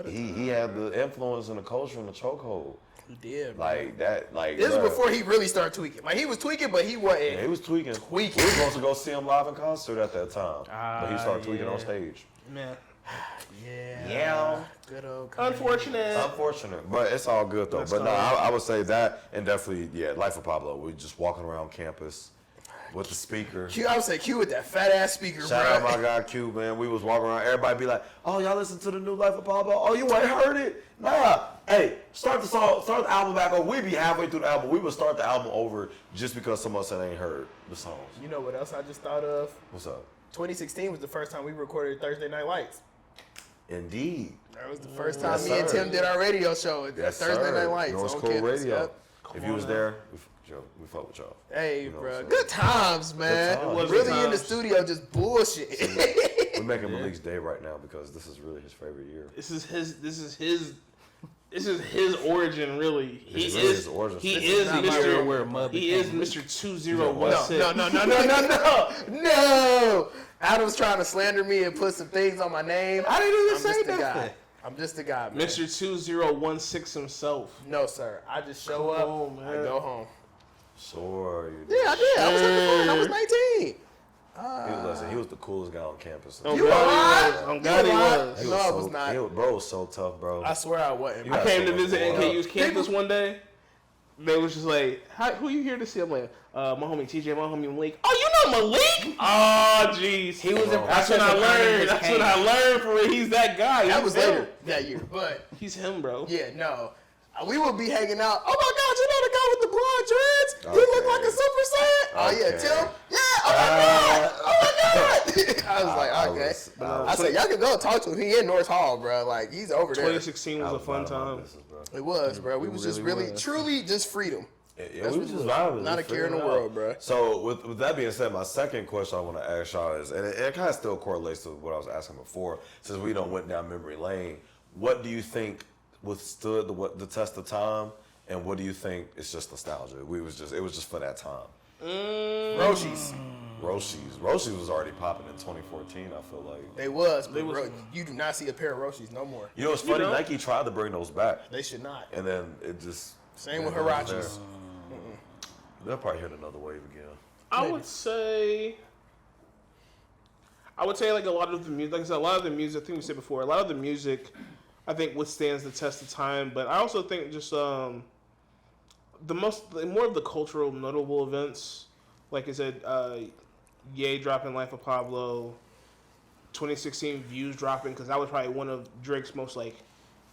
he had the influence and the culture and the chokehold. He did, bro. Like that. Like This bro. is before he really started tweaking. Like he was tweaking, but he wasn't. Yeah, he was tweaking. We were supposed to go see him live in concert at that time, but he started tweaking on stage. Man. Yeah. Good old. Unfortunate. But it's all good though. That's But no, fine. I would say that and definitely, Life of Pablo. We just walking around campus with the speaker. Q, I would say Q with that fat ass speaker, Shout out bro. my guy Q, man. We was walking around. Everybody be like, "Oh, y'all listen to the new Life of Pablo? Oh, you ain't heard it? Nah. Hey, start the album back over. We be halfway through the album. We would start the album over just because someone said they ain't heard the songs. You know what else I just thought of? What's up? 2016 was the first time we recorded Thursday Night Lights. Indeed. That was the first time Yes, me and sir. Tim did our radio show at Yes, Thursday sir. Night Lights. North on School campus. Radio. Yep. If you was there, we fuck with y'all. Hey, You know bro, what I'm good times, man. Good times. It was Really good in the times. studio, just bullshit. We're making Malik's day right now because this is really his favorite year. This is his origin, really. This is really his origin He story. is not my real Mr. where mud He is became. Mr. 2016. No. Adam's trying to slander me and put some things on my name. I didn't even I'm say just the nothing. guy. I'm just the guy, man. Mr. 2016 himself. No, sir. I just show Come up. on, man. I go home. Sure. Yeah, I did. I was having fun. I was 19. He was the coolest guy on campus. Oh, You God, lied? he was. Oh, You God, he lied? was. He No, was I was not. Bro was so tough, bro. I swear I wasn't. You I got came so to much visit going NKU's on. campus one day. They was just like, who you here to see? I'm like, my homie TJ, my homie Malik. Oh, you know Malik? Oh, jeez. He was in That's when I learned. That's when I learned for real. He's that guy. That He's was him. later that year. But, He's him, bro. yeah, no. We would be hanging out. Oh, my God, you know the guy with the blonde dreads? He looked like a Super Saiyan. Oh, yeah, Okay. Tim? Yeah, oh, my God. Oh, my God. I was like, okay. I said, y'all can go talk to him. He in North Hall, bro. Like, he's over there. 2016 was a fun time. It was, bro. We was just really, was. truly just freedom. Yeah, we was just vibing. Not a just care in the figuring it world, out. bro. So with that being said, my second question I want to ask y'all is, and it kind of still correlates to what I was asking before, since we don't went down memory lane. What do you think withstood the test of time, and what do you think is just nostalgia? It was just for that time. Roshis. Roshis was already popping in 2014. I feel like They was, but you do not see a pair of Roshis no more. you know it's funny. know? Nike tried to bring those back, They should not. and then it just Same with it was Hirachis. there. They'll probably hit another wave again. I would say like a lot of the music, like I said, a lot of the music, I think we said before, a lot of the music I think withstands the test of time, but I also think just more of the cultural notable events, like I said, Ye dropping Life of Pablo, 2016 Views dropping, because that was probably one of Drake's most like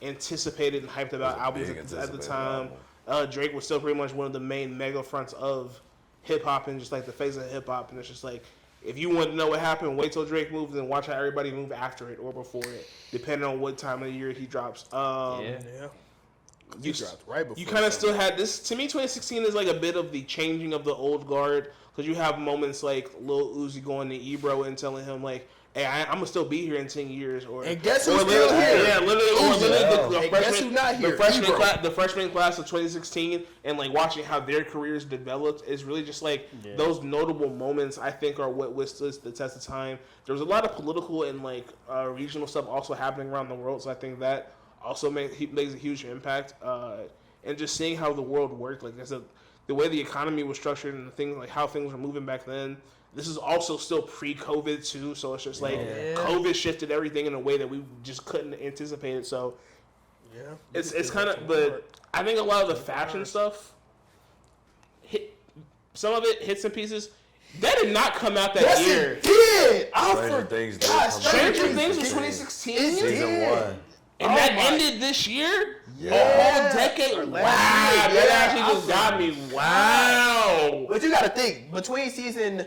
anticipated and hyped about albums big at the anticipated time. album. Drake was still pretty much one of the main mega fronts of hip hop and just like the face of hip hop. And it's just like, if you want to know what happened, wait till Drake moves and watch how everybody move after it or before it, depending on what time of the year he drops. Yeah. You dropped right before. You kind of still had this. To me, 2016 is like a bit of the changing of the old guard, because you have moments like Lil Uzi going to Ebro and telling him like, "Hey, I'm gonna still be here in 10 years." Or And guess or who's literally- still here? Yeah, literally the And guess freshman, who's not here? the freshman class of 2016, and like watching how their careers developed is really just like those notable moments. I think are what withstood the test of time. There was a lot of political and like regional stuff also happening around the world, so I think that also makes a huge impact. And just seeing how the world worked, like I said, the way the economy was structured and the things like how things were moving back then. This is also still pre-COVID too, so it's just like COVID shifted everything in a way that we just couldn't anticipate it. So it's kind of, but I think a lot of the fashion stuff, some of it hits and pieces. That did not come out that year. It did. Stranger Things did come out. Stranger Things was 2016. Season 1. And that ended this year? Yeah. A whole decade? Wow. That actually just got me. Wow. But you got to think, between season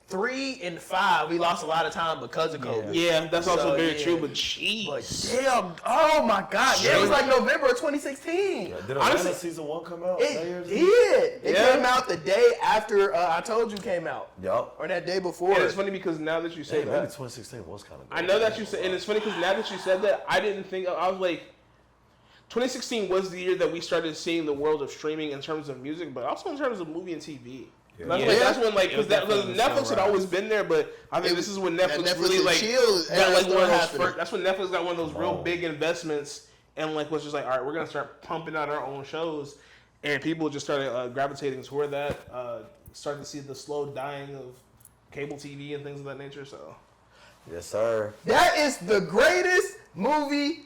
3 and 5, we lost a lot of time because of COVID. Yeah, that's also So, very yeah. true, but jeez. But damn, oh my God. Yeah, it was like November of 2016. Did Atlanta season 1 come out? It did. It came out the day after I Told You came out. Yup. Or that day before. And it's funny because now that you say Hey, maybe that, 2016 was kind of good. I know that you said, and it's funny because now that you said that, I didn't think, I was like, 2016 was the year that we started seeing the world of streaming in terms of music, but also in terms of movie and TV. Yeah. That's when, like, because definitely Netflix had sunrise. always been there, but I think this is when Netflix really, and like, chill got, like, one of those happening. first, that's when Netflix got one of those real Wow. big investments and, like, was just like, all right, we're going to start pumping out our own shows, and people just started gravitating toward that, started to see the slow dying of cable TV and things of that nature, so. Yes, sir. That is the greatest movie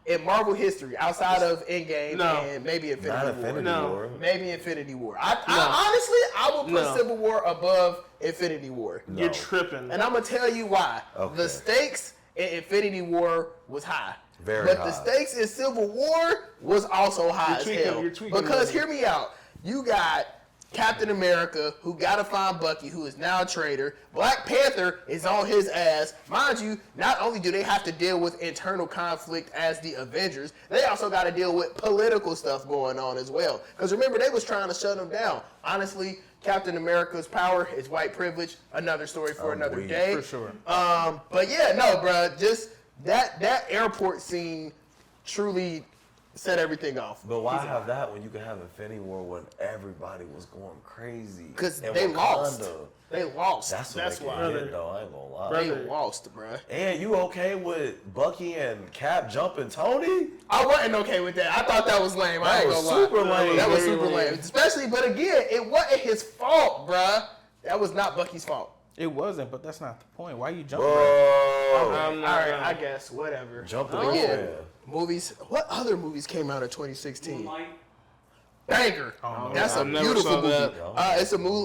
in Marvel history outside of Endgame No. and maybe Not Infinity War. Infinity No. War. Maybe Infinity War. I No. honestly, I would put No. Civil War above Infinity War. No. You're tripping. And I'm going to tell you why. Okay. The stakes in Infinity War was high. Very but high. the stakes in Civil War was also high You're as tweaking- hell. you're tweaking Because it. hear me out. You got Captain America, who got to find Bucky, who is now a traitor. Black Panther is on his ass. Mind you, not only do they have to deal with internal conflict as the Avengers, they also got to deal with political stuff going on as well. Because remember, they was trying to shut them down. Honestly, Captain America's power is white privilege. Another story for another weak. day. For sure. But yeah, no, bruh, just that airport scene truly set everything off. But why have that when you can have Infinity War when everybody was going crazy? Because And they Wakanda. lost. They lost. That's That's what why. they hit, though. I ain't gonna lie. They Brother. lost, bruh. And you okay with Bucky and Cap jumping Tony? I wasn't okay with that. I thought that was lame. I That ain't was gonna lie. super lame. That was Very super lame. Especially, but again, it wasn't his fault, bruh. That was not Bucky's fault. It wasn't, but that's not the point. Why you jumping? Whoa. All right, I guess, whatever. Jumping But the yeah, fan. movies. What other movies came out in 2016? Moonlight. Banger. That's I a never beautiful saw movie. that.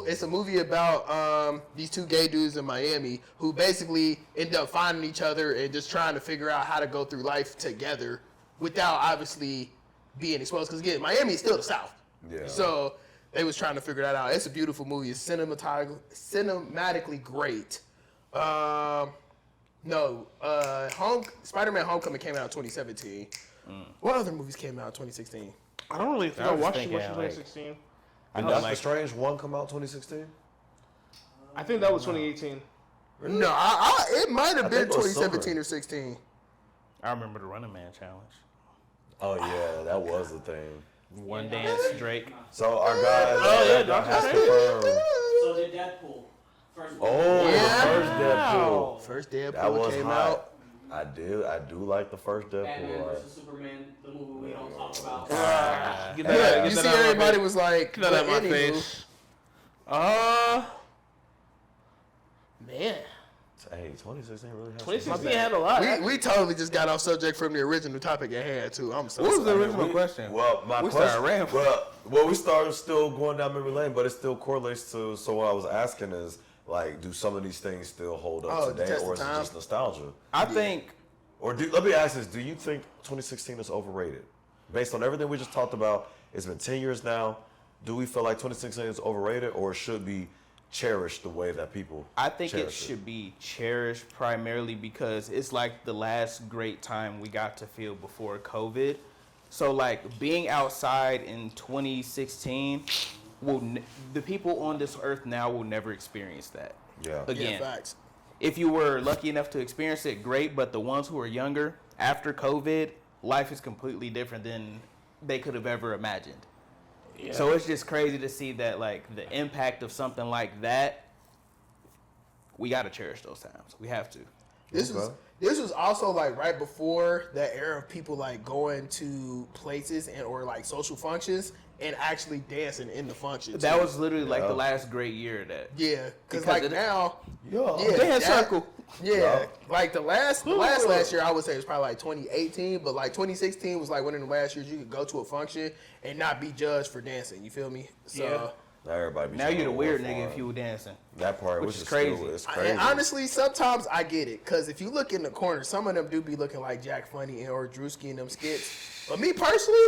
It's a movie about these two gay dudes in Miami who basically end up finding each other and just trying to figure out how to go through life together without obviously being exposed. Because again, Miami is still the South. Yeah. So they was trying to figure that out. It's a beautiful movie. It's cinematically great. Spider-Man: Homecoming came out in 2017. What other movies came out in 2016? I don't really think I I was watched thinking, much in like- 2016. Did Doctor Strange 1 come out 2016? I think that was 2018. No, it might have been think it was 2017 summer. or 16. I remember the Running Man challenge. Oh, yeah, that was the thing. One dance, Drake. So our guy yeah, that has Doctor confirmed. So did Deadpool. First one. Oh, Yeah. the first Deadpool. First That Deadpool was came hot. out. I do like the first Batman Deadpool. versus Superman, the movie we don't talk about. Get Yeah, that, you get see that out of my everybody face. was like, Get that out of my but anywho, face. man, Hey, 2016 really has 2016 had a lot. we totally just got off subject from the original topic at hand too. I'm so What was the sorry. original question? Well, my We question. started rambling. Well, we started still going down memory lane, but it still correlates to. So what I was asking is, like, do some of these things still hold up Oh, the today, test or of is it time? just nostalgia? I think Or let me ask this: do you think 2016 is overrated? Based on everything we just talked about, it's been 10 years now. Do we feel like 2016 is overrated, or should be cherished the way that people? it cherish should be cherished primarily because it's like the last great time we got to feel before COVID. So like being outside in 2016 the people on this earth now will never experience that. Yeah. Again, Yeah, facts. if you were lucky enough to experience it, great. But the ones who are younger after COVID, life is completely different than they could have ever imagined. Yeah. So it's just crazy to see that, like, the impact of something like that. We got to cherish those times. We have to. This Okay. this was also like right before that era of people like going to places and or like social functions and actually dancing in the function. That too. was literally like the last great year of that. yeah, because because like it- now, Yeah. Dance circle. Yeah, Yeah. like the last year I would say was probably like 2018, but like 2016 was like one of the last years you could go to a function and not be judged for dancing. You feel me? So. Yeah. Now everybody be Now trying you're the to weird work nigga hard. if you were dancing. That part, which which is is crazy. Still, it's crazy. And honestly, sometimes I get it, because if you look in the corner, some of them do be looking like Jack Funny or Drewski in them skits. But me personally,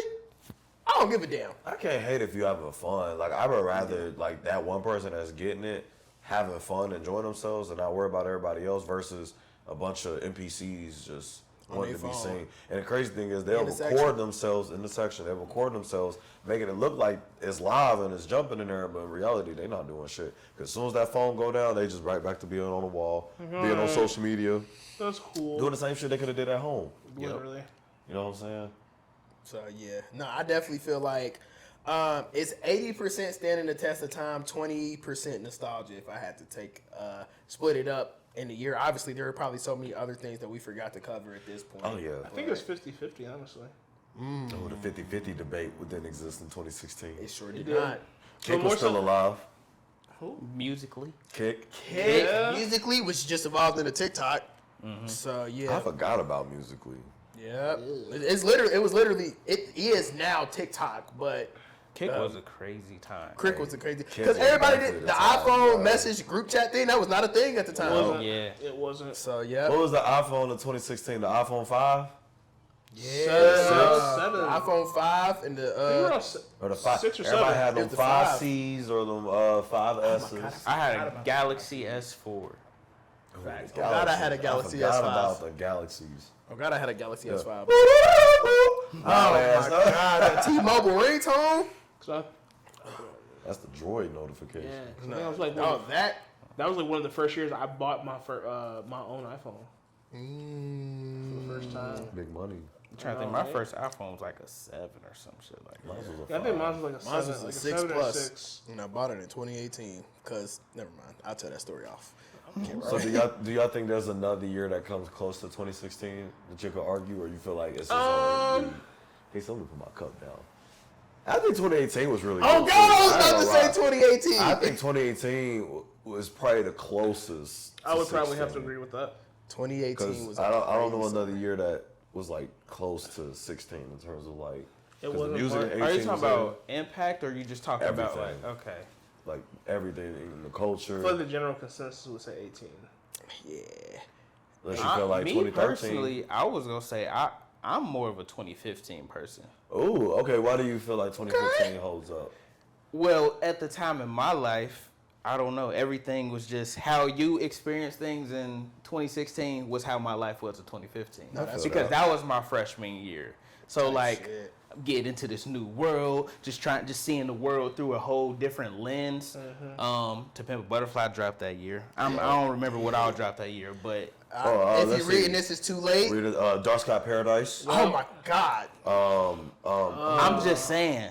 I don't give a damn. I can't hate if you having fun. Like I would rather like that one person that's getting it, having fun, enjoying themselves, and not worry about everybody else versus a bunch of NPCs just On wanting their to be phone. seen. And the crazy thing is they'll In the record section. themselves in the section. They'll record themselves, making it look like it's live and it's jumping in there, but in reality they not doing shit. Cause as soon as that phone go down, they just right back to being on the wall, being on social media, That's cool. doing the same shit they could have did at home. Literally. You know what I'm saying? So yeah, no, I definitely feel like it's 80% standing the test of time, 20% nostalgia. If I had to take split it up in the year, obviously there are probably so many other things that we forgot to cover at this point. Oh yeah. I think it's 50-50, honestly. Oh, the 50-50 debate didn't exist in 2016. It sure did did. not. Kick more was still so- alive. Musically. Kick. Yeah. Musically, which just evolved into TikTok. So yeah, I forgot about Musically. yeah. It is now TikTok, but Kick was a crazy time. Crick was a crazy Kick because was everybody definitely did the the time, iPhone bro. message group chat thing. That was not a thing at the It time. wasn't. yeah. It wasn't. So yeah, What was the iPhone in 2016? The iPhone 5? yeah. Seven. The iPhone 5 and I think we're on the Or the 5? 6 or Everybody 7. had them It's the 5Cs or them 5Ss. I had a Galaxy S4. God, I had a Galaxy I forgot S5. about the Galaxies. oh god, I had a Galaxy S5. Oh Oh my god, the T-Mobile ringtone. So, That's the Droid notification. yeah. So that was like Oh, that. that was like one of the first years I bought my my own iPhone for the first time. Big money. I'm trying to think. My first iPhone was like a 7 or some shit like that. Mine was a Yeah, I think 5. mine was like a Mine 7, was a like a 6 7 or plus. 6. And I bought it in 2018 because never mind. I'll tell that story off. So do y'all think there's another year that comes close to 2016 that you could argue, or you feel like it's just already? Hey, somebody put my cup down. I think 2018 was really. Oh good, god, I too. was ain't about to gonna say lie. 2018. I think 2018 was probably the closest. I would probably 16. have to agree with that. 2018 was. Because I don't know crazy another year that was like close to 16 in terms of like. It 'cause the wasn't music much. in Are you 18 talking was about impact or are you just talking about Everything. like, okay. like everything in the culture? I feel like the general consensus would say 18. Yeah. Unless you feel like Me 2013. personally, I was going to say I'm more of a 2015 person. Oh, okay. Why do you feel like 2015 holds up? Well, at the time in my life, I don't know. Everything was just how you experienced things in 2016 was how my life was in 2015. No, that's because right. that was my freshman year. So like shit. getting into this new world, just seeing the world through a whole different lens. To Pimp a Butterfly dropped that year. I don't remember what all dropped that year, but If let's you're reading see. this, it's too late. Read it, Dark Sky Paradise. Oh my god. I'm just saying.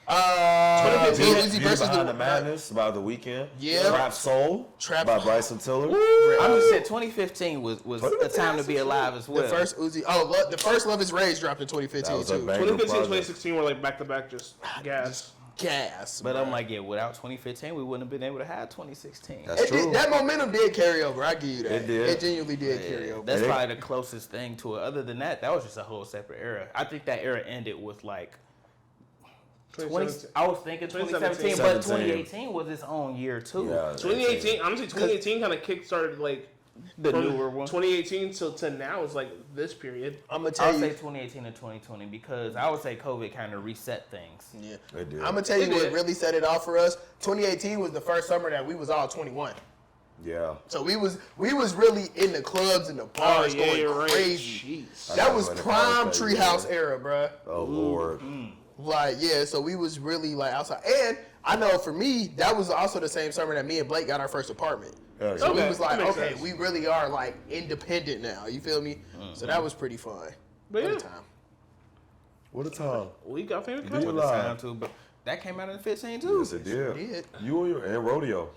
2015 Beauty, Uzi Beauty versus Behind the the Madness by The Weeknd. Yeah. Trap Soul Trap- by Bryson Tiller. I'm just saying 2015 was a 2015 time to be alive as well. The first Uzi. Oh, the first Love Is Rage dropped in 2015 That was a too. banger 2015 project. 2016 were like back to back, just gas. Gas. But I'm bruh. like, yeah, without 2015, we wouldn't have been able to have 2016. That's It true. did, that momentum did carry over. I give you that. It did. It genuinely did carry over. That's And it- probably the closest thing to it. Other than that, that was just a whole separate era. I think that era ended with like 20. 2017. I was thinking 2017, 2017. but 17. 2018 was its own year too. Yeah, 2018, honestly, 2018 kind of kickstarted like The from newer one. 2018 to now is like this period. I'm gonna I tell would say you. 2018 and 2020 because I would say COVID kind of reset things. Yeah. It did. I'm gonna tell you It what did. really set it off for us. 2018 was the first summer that we was all 21. Yeah. So we was really in the clubs and the bars going crazy. Jeez. That was I know, prime when it Treehouse was era, bruh. Oh Lord. Like, yeah, so we was really like outside. And I know for me, that was also the same summer that me and Blake got our first apartment. Yeah, So yeah. we Okay, was like, that makes okay, sense. we really are like independent now. You feel me? So that was pretty fun. But What a yeah. time. What a time. We got famous You cousin. did. With the time too, but that came out in 15 too. Yes, it did. did. You and rodeo.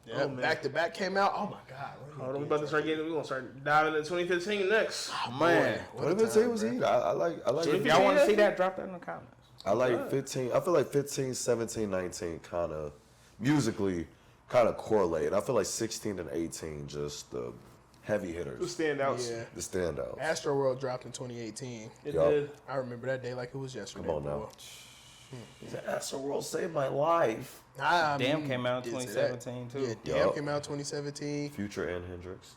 Yeah, Oh, man. back to back came out. Oh my God. Hold on, we about to start getting. We're gonna start diving into 2015 next. Man, What a 2015 time, was bro. heat. I like if y'all want to see that, drop that in the comments. I like 15. I feel like 15, 17, 19 kind of musically kind of correlate. I feel like 16 and 18 just the heavy The hitters, standouts. Yeah. the standouts. Astro World dropped in 2018. It Yup. did. I remember that day like it was yesterday. Come on now. That's the world saved my life. Damn came out in did say that. 2017 too. Yeah, Damn Yup. came out in 2017. Future and Hendrix.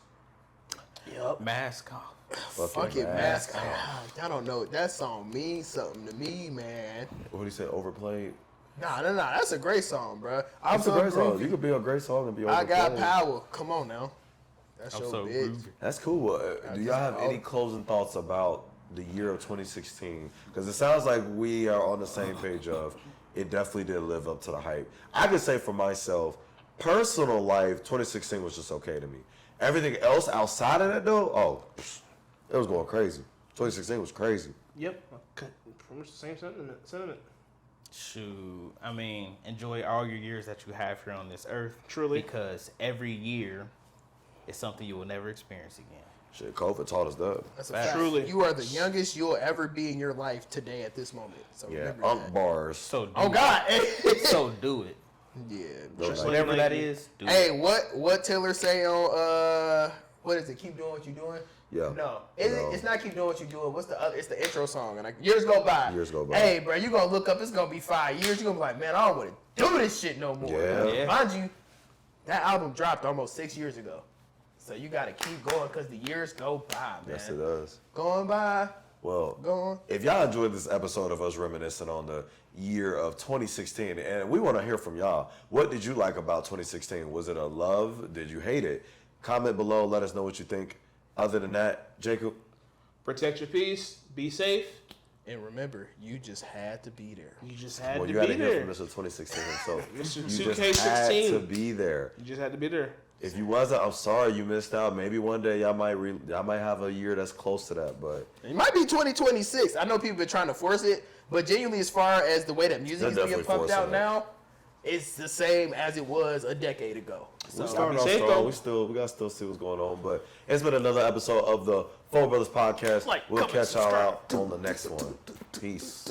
Mask off. Fuck it, Mask. I don't know. That song means something to me, man. What do you say? Overplayed. Nah. That's a great song, bro. I'm That's a so great song. groovy. You could be a great song and be I overplayed. got power. Come on now. That's I'm your so bitch. groovy. That's cool. Do y'all have any closing thoughts about the year of 2016? Because it sounds like we are on the same page of it definitely did live up to the hype. I could say for myself, personal life, 2016 was just okay to me. Everything else outside of that though, it was going crazy. 2016 was crazy. Yep. Okay. Pretty much the same sentiment. Shoot, I mean, enjoy all your years that you have here on this earth. Truly. Because every year is something you will never experience again. Shit, COVID taught us that. That's a Facts. fact. Truly. You are the youngest you'll ever be in your life today at this moment. So Yeah, remember that. bars. So do Oh God. it. So do it. Yeah. Those Whatever like that you. is, do Hey, it. what Taylor say on what is it? Keep doing what you're doing. Yeah. No, No. it's not keep doing what you're doing. What's the other? It's the intro song. And like years go by. Years go by. Hey, bro, you gonna look up. It's gonna be 5 years. You gonna be like, man, I don't want to do this shit no more. Yeah. Yeah. Mind you, that album dropped almost 6 years ago. So you gotta keep going because the years go by, man. Yes, it does. Going by, Well, going. if y'all enjoyed this episode of us reminiscing on the year of 2016, and we want to hear from y'all, what did you like about 2016? Was it a love? Did you hate it? Comment below. Let us know what you think. Other than that, Jacob, Protect your peace. Be safe. And remember, you just had to be there. You just had well, to you got to be hear there. from Mr. 2016 himself. Mr. You just had 2K16. to be there. You just had to be there. If you wasn't, I'm sorry you missed out. Maybe one day y'all might have a year that's close to that, but It might be 2026. I know people been trying to force it, but genuinely, as far as the way that music They're is being definitely pumped forcing out it. now, it's the same as it was a decade ago. we So starting be off safe, strong. though. We got to still see what's going on. But it's been another episode of the Four Brothers Podcast. Like, We'll comment, catch y'all subscribe. out on the next one. Peace.